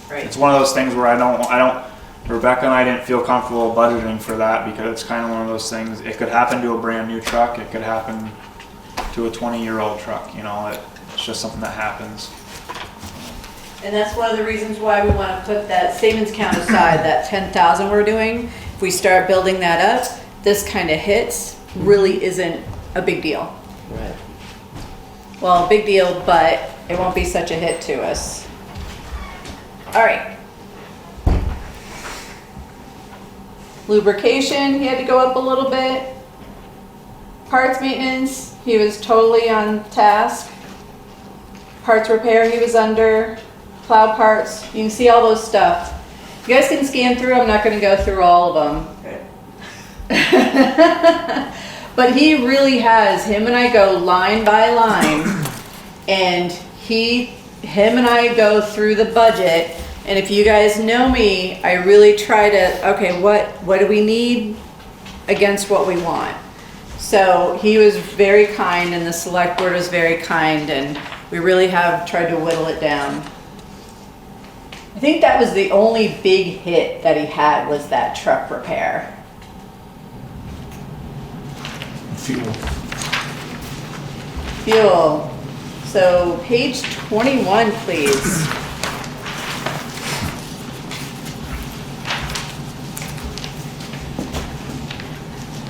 Right. It's one of those things where I don't. Rebecca and I didn't feel comfortable budgeting for that because it's kind of one of those things. It could happen to a brand new truck. It could happen to a 20-year-old truck. You know, it's just something that happens. And that's one of the reasons why we want to put that savings account aside, that 10,000 we're doing. If we start building that up, this kind of hits really isn't a big deal. Right. Well, a big deal, but it won't be such a hit to us. All right. Lubrication, he had to go up a little bit. Parts maintenance, he was totally on task. Parts repair, he was under. Plow parts, you can see all those stuff. You guys can scan through, I'm not gonna go through all of them. But he really has, him and I go line by line, and him and I go through the budget. And if you guys know me, I really try to, okay, what do we need against what we want? So he was very kind, and the select board was very kind, and we really have tried to whittle it down. I think that was the only big hit that he had, was that truck repair. Fuel. So page 21, please.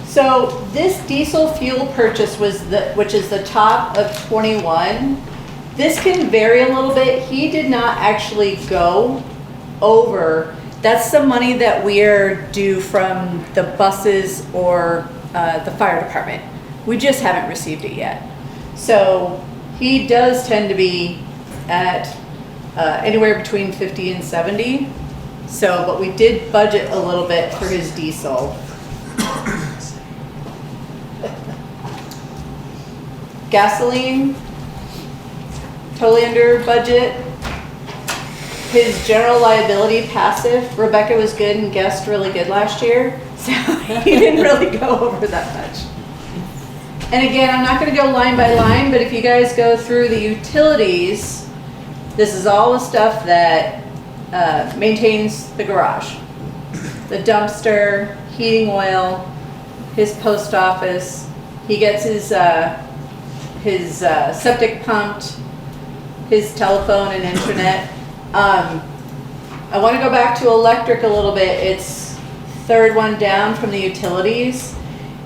So this diesel fuel purchase was which is the top of 21. This can vary a little bit. He did not actually go over. That's the money that we are due from the buses or the fire department. We just haven't received it yet. So he does tend to be at anywhere between 50 and 70. So, but we did budget a little bit for his diesel. Gasoline, totally under budget. His general liability passive, Rebecca was good and guessed really good last year, so he didn't really go over that much. And again, I'm not gonna go line by line, but if you guys go through the utilities, this is all the stuff that maintains the garage. The dumpster, heating oil, his post office, he gets his septic pumped, his telephone and internet. I want to go back to electric a little bit. It's third one down from the utilities.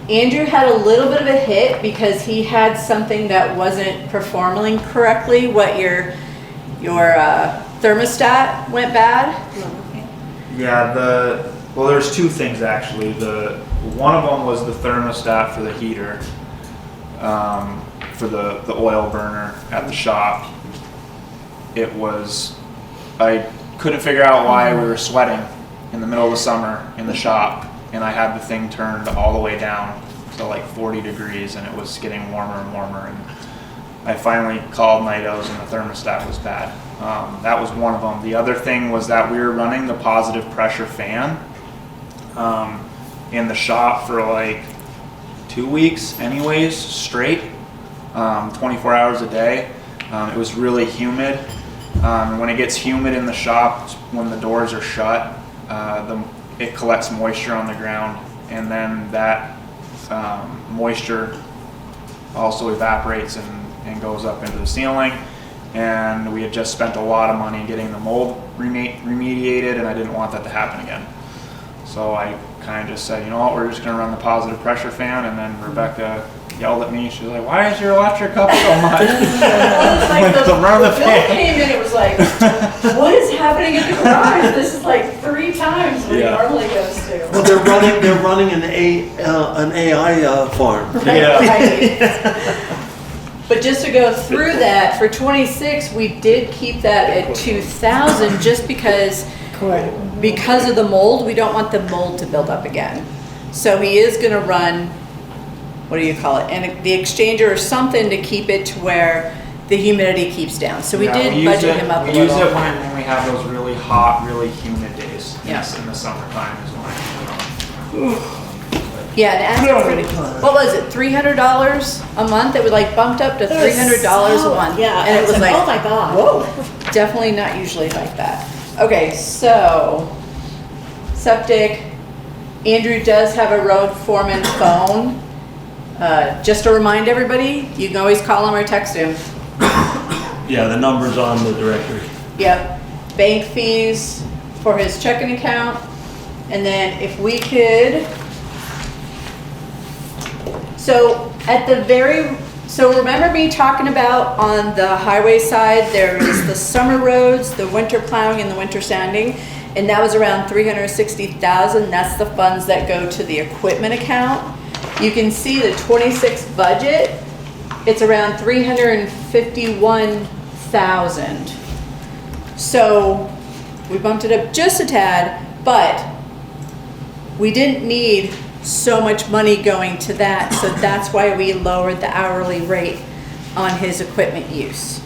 Andrew had a little bit of a hit because he had something that wasn't performing correctly. What your thermostat went bad? Yeah, well, there's two things actually. One of them was the thermostat for the heater, for the oil burner at the shop. I couldn't figure out why we were sweating in the middle of the summer in the shop, and I had the thing turned all the way down to like 40 degrees, and it was getting warmer and warmer, and I finally called Nidos, and the thermostat was bad. That was one of them. The other thing was that we were running the positive pressure fan in the shop for like 2 weeks anyways, straight, 24 hours a day. It was really humid. When it gets humid in the shop, when the doors are shut, it collects moisture on the ground, and then that moisture also evaporates and goes up into the ceiling. And we had just spent a lot of money getting the mold remediated, and I didn't want that to happen again. So I kind of just said, you know what, we're just going to run the positive pressure fan. And then Rebecca yelled at me. She was like, "Why is your electric up so much?" Like the bill came in, it was like, what is happening in the garage? This is like 3 times what it normally goes to. Well, they're running an AI farm. Right. But just to go through that, for 26, we did keep that at 2,000 just because of the mold. We don't want the mold to build up again. So he is going to run, what do you call it, and the exchanger or something to keep it to where the humidity keeps down. So we did budget him up a little. We use it when we have those really hot, really humid days. Yes. In the summertime is when I put it on. Yeah, and what was it, $300 a month? It was like bumped up to $300 a month. Yeah, and it was like, oh my God. Whoa, definitely not usually like that. Okay, so septic. Andrew does have a road foreman phone. Just to remind everybody, you can always call him or text him. Yeah, the number's on the directory. Yep. Bank fees for his checking account. And then if we could, so remember me talking about on the highway side, there is the summer roads, the winter plowing and the winter sanding, and that was around $360,000. That's the funds that go to the equipment account. You can see the 26 budget, it's around $351,000. So we bumped it up just a tad, but we didn't need so much money going to that, so that's why we lowered the hourly rate on his equipment use.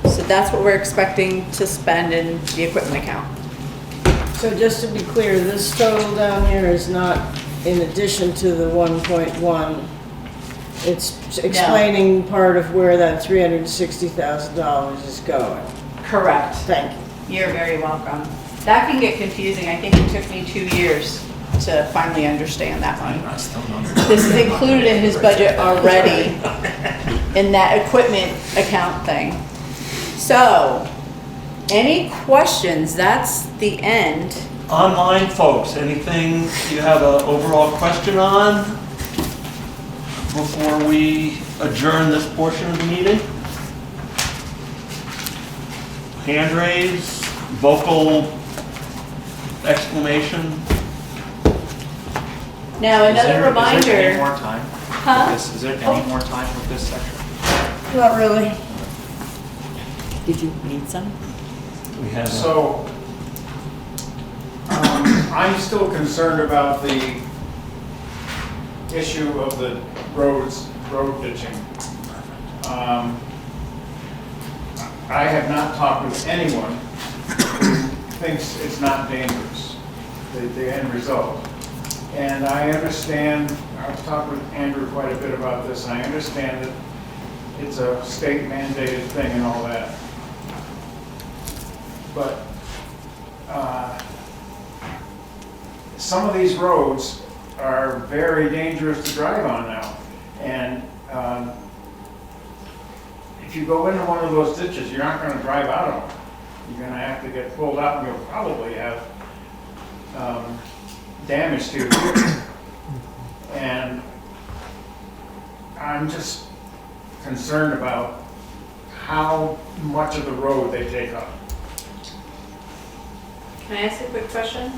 So that's what we're expecting to spend in the equipment account. So just to be clear, this total down here is not in addition to the 1.1. It's explaining part of where that $360,000 is going. Correct. Thank you. You're very welcome. That can get confusing. I think it took me 2 years to finally understand that one. This is included in his budget already in that equipment account thing. So, any questions? That's the end. Online folks, anything you have an overall question on before we adjourn this portion of the meeting? Hand raise, vocal exclamation. Now, another reminder. Is there any more time? Huh? Is there any more time with this section? Not really. Did you need some? We have So, I'm still concerned about the issue of the road ditching. I have not talked with anyone who thinks it's not dangerous, the end result. And I understand, I've talked with Andrew quite a bit about this, and I understand that it's a state mandated thing and all that. But some of these roads are very dangerous to drive on now. And if you go into one of those ditches, you're not going to drive out of them. You're going to have to get pulled out, and you'll probably have damage to your vehicle. And I'm just concerned about how much of the road they take up. Can I ask a quick question?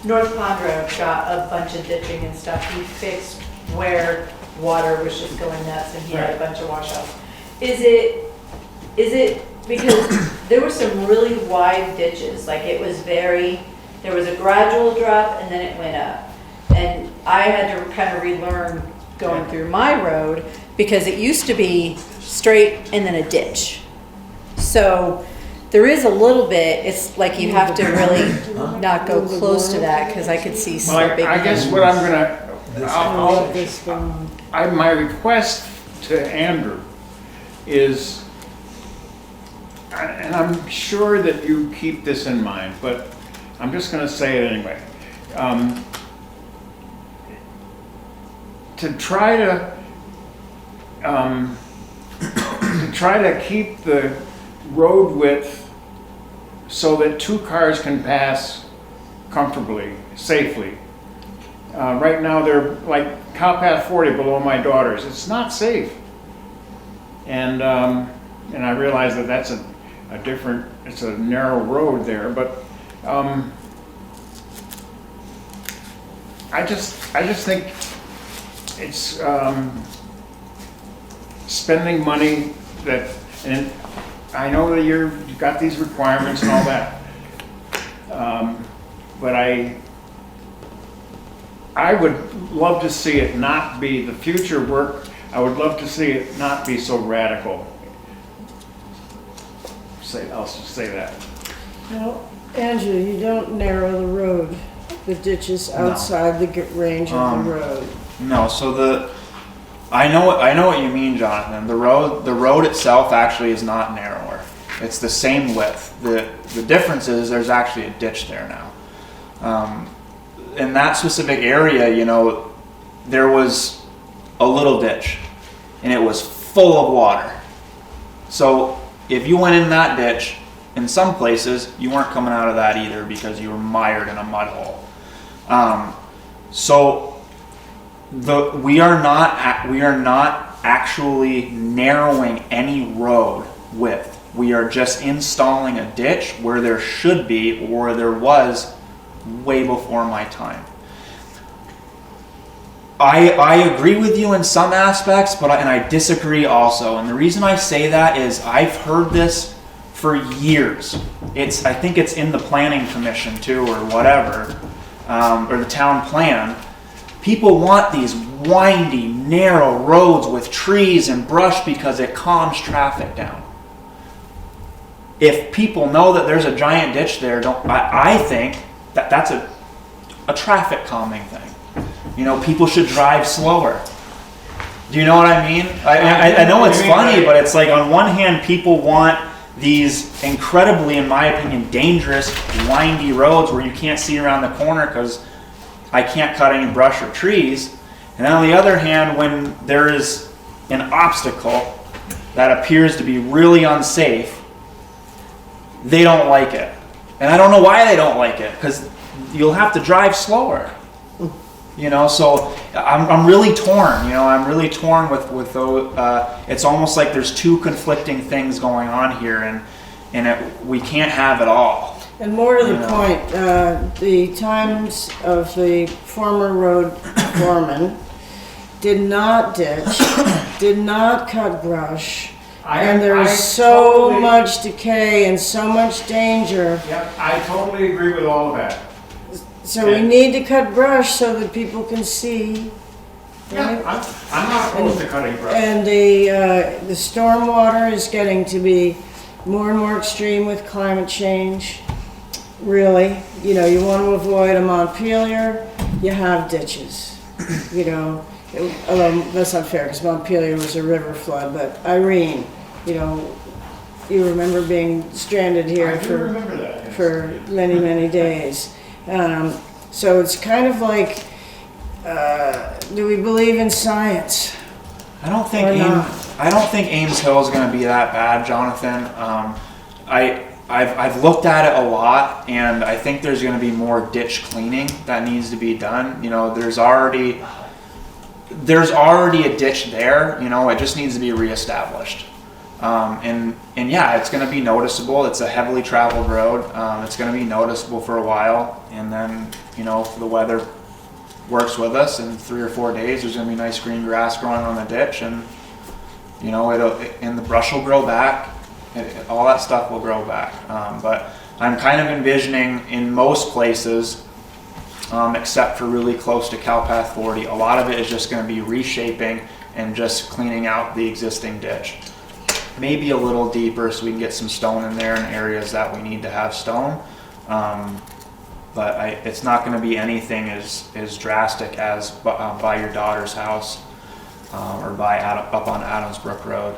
North Pond Road got a bunch of ditching and stuff. He fixed where water was just going nuts and he had a bunch of washouts. Is it because there were some really wide ditches, like it was there was a gradual drop and then it went up. And I had to kind of relearn going through my road because it used to be straight and then a ditch. So there is a little bit, it's like you have to really not go close to that because I could see slipping. I guess what I'm gonna, my request to Andrew is, and I'm sure that you keep this in mind, but I'm just gonna say it anyway. To try to keep the road width so that two cars can pass comfortably, safely. Right now they're like cowpath 40 below my daughter's. It's not safe. And I realize that that's a different, it's a narrow road there, but I just think it's spending money that, and I know that you've got these requirements and all that, but I would love to see it not be the future work. I would love to see it not be so radical. I'll just say that. No, Andrew, you don't narrow the road, the ditches outside the range of the road. No, so I know what you mean, Jonathan. The road itself actually is not narrower. It's the same width. The difference is there's actually a ditch there now. In that specific area, there was a little ditch, and it was full of water. So if you went in that ditch, in some places you weren't coming out of that either because you were mired in a mud hole. So we are not actually narrowing any road width. We are just installing a ditch where there should be, or there was, way before my time. I agree with you in some aspects, and I disagree also. And the reason I say that is I've heard this for years. I think it's in the planning commission too, or whatever, or the town plan. People want these windy, narrow roads with trees and brush because it calms traffic down. If people know that there's a giant ditch there, I think that's a traffic calming thing. People should drive slower. Do you know what I mean? I know it's funny, but it's like on one hand, people want these incredibly, in my opinion, dangerous, windy roads where you can't see around the corner because I can't cut any brush or trees. And then on the other hand, when there is an obstacle that appears to be really unsafe, they don't like it. And I don't know why they don't like it, because you'll have to drive slower. So I'm really torn. I'm really torn with those. It's almost like there's two conflicting things going on here, and we can't have it all. And more to the point, the times of the former road foreman did not ditch, did not cut brush, And there I is so totally- much decay and so much danger. Yep, I totally agree with all of that. So we need to cut brush so that people can see. Yeah, right? I'm not opposed to cutting brush. And the storm water is getting to be more and more extreme with climate change. Really, you know, you want to avoid a Montpelier, you have ditches. You know, although that's not fair because Montpelier was a river flood, but Irene, you know, you remember being stranded here I do remember that, yes. for many, many days. So it's kind of like, do we believe in science? I don't think Or not. I don't think Ames Hill is going to be that bad, Jonathan. I've looked at it a lot, and I think there's going to be more ditch cleaning that needs to be done. You know, there's already a ditch there. You know, it just needs to be reestablished. And yeah, it's going to be noticeable. It's a heavily traveled road. It's going to be noticeable for a while, and then, you know, if the weather works with us, in 3 or 4 days, there's going to be nice green grass growing on the ditch, and you know, and the brush will grow back. All that stuff will grow back. But I'm kind of envisioning in most places, except for really close to Cowpath 40, a lot of it is just going to be reshaping and just cleaning out the existing ditch. Maybe a little deeper so we can get some stone in there in areas that we need to have stone. But it's not going to be anything as drastic as by your daughter's house or up on Adams Brook Road.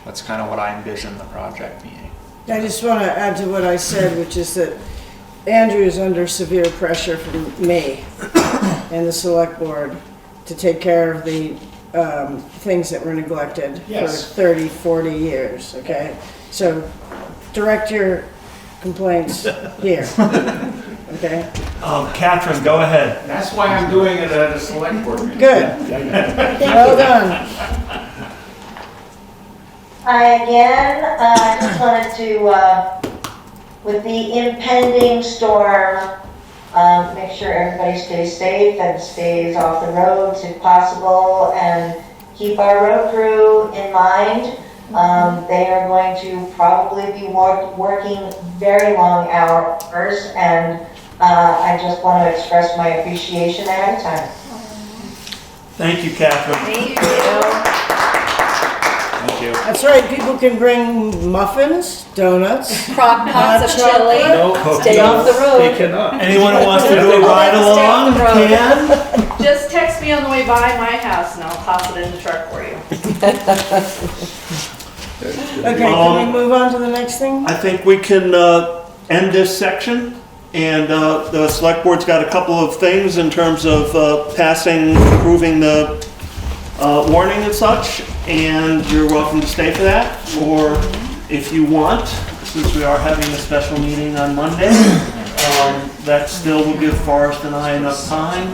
That's kind of what I envision the project being. I just want to add to what I said, which is that Andrew is under severe pressure from me and the select board to take care of the things that were neglected Yes. for 30, 40 years, okay? So direct your complaints here, okay? Catherine, go ahead. That's why I'm doing it at a select board meeting. Good. Well done. Hi again. I just wanted to, with the impending storm, make sure everybody stays safe and stays off the roads if possible, and keep our road crew in mind. They are going to probably be working very long hours, and I just want to express my appreciation ahead of time. Thank you, Catherine. Thank you. Thank you. That's right, people can bring muffins, donuts, Crock pots of chili. No, Stay off the road. They cannot. Anyone who wants to do a ride along can. Just text me on the way by my house and I'll toss it in the truck for you. Okay, can we move on to the next thing? I think we can end this section, and the select board's got a couple of things in terms of approving the warning and such, and you're welcome to stay for that, or if you want, since we are having a special meeting on Monday, that still will give Forrest and I enough time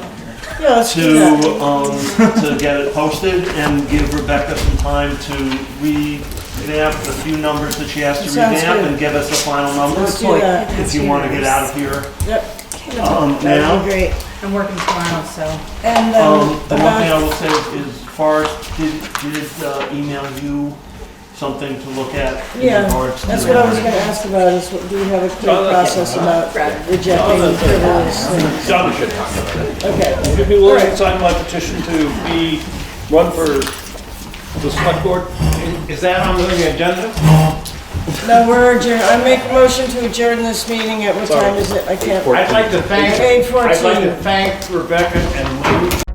Yeah, let's do that. to get it posted and give Rebecca some time to revamp a few numbers that she has to Sounds revamp good. and give us a final number. Let's do that. If you want to get out of here Yep. now. That'd be great. I'm working tomorrow, so. And The one thing I will say is Forrest did email you something to look at in yeah, regards to. that's what I was going to ask about, is do we have a clear process about rejecting frivolous things? John, we should talk about it. Okay. You'd be willing to sign my petition to run for the select board? Is that on the agenda? No, we're adjourned. I make a motion to adjourn this meeting. At what time is it? I can't. I'd like to thank 8:14. Rebecca and Lou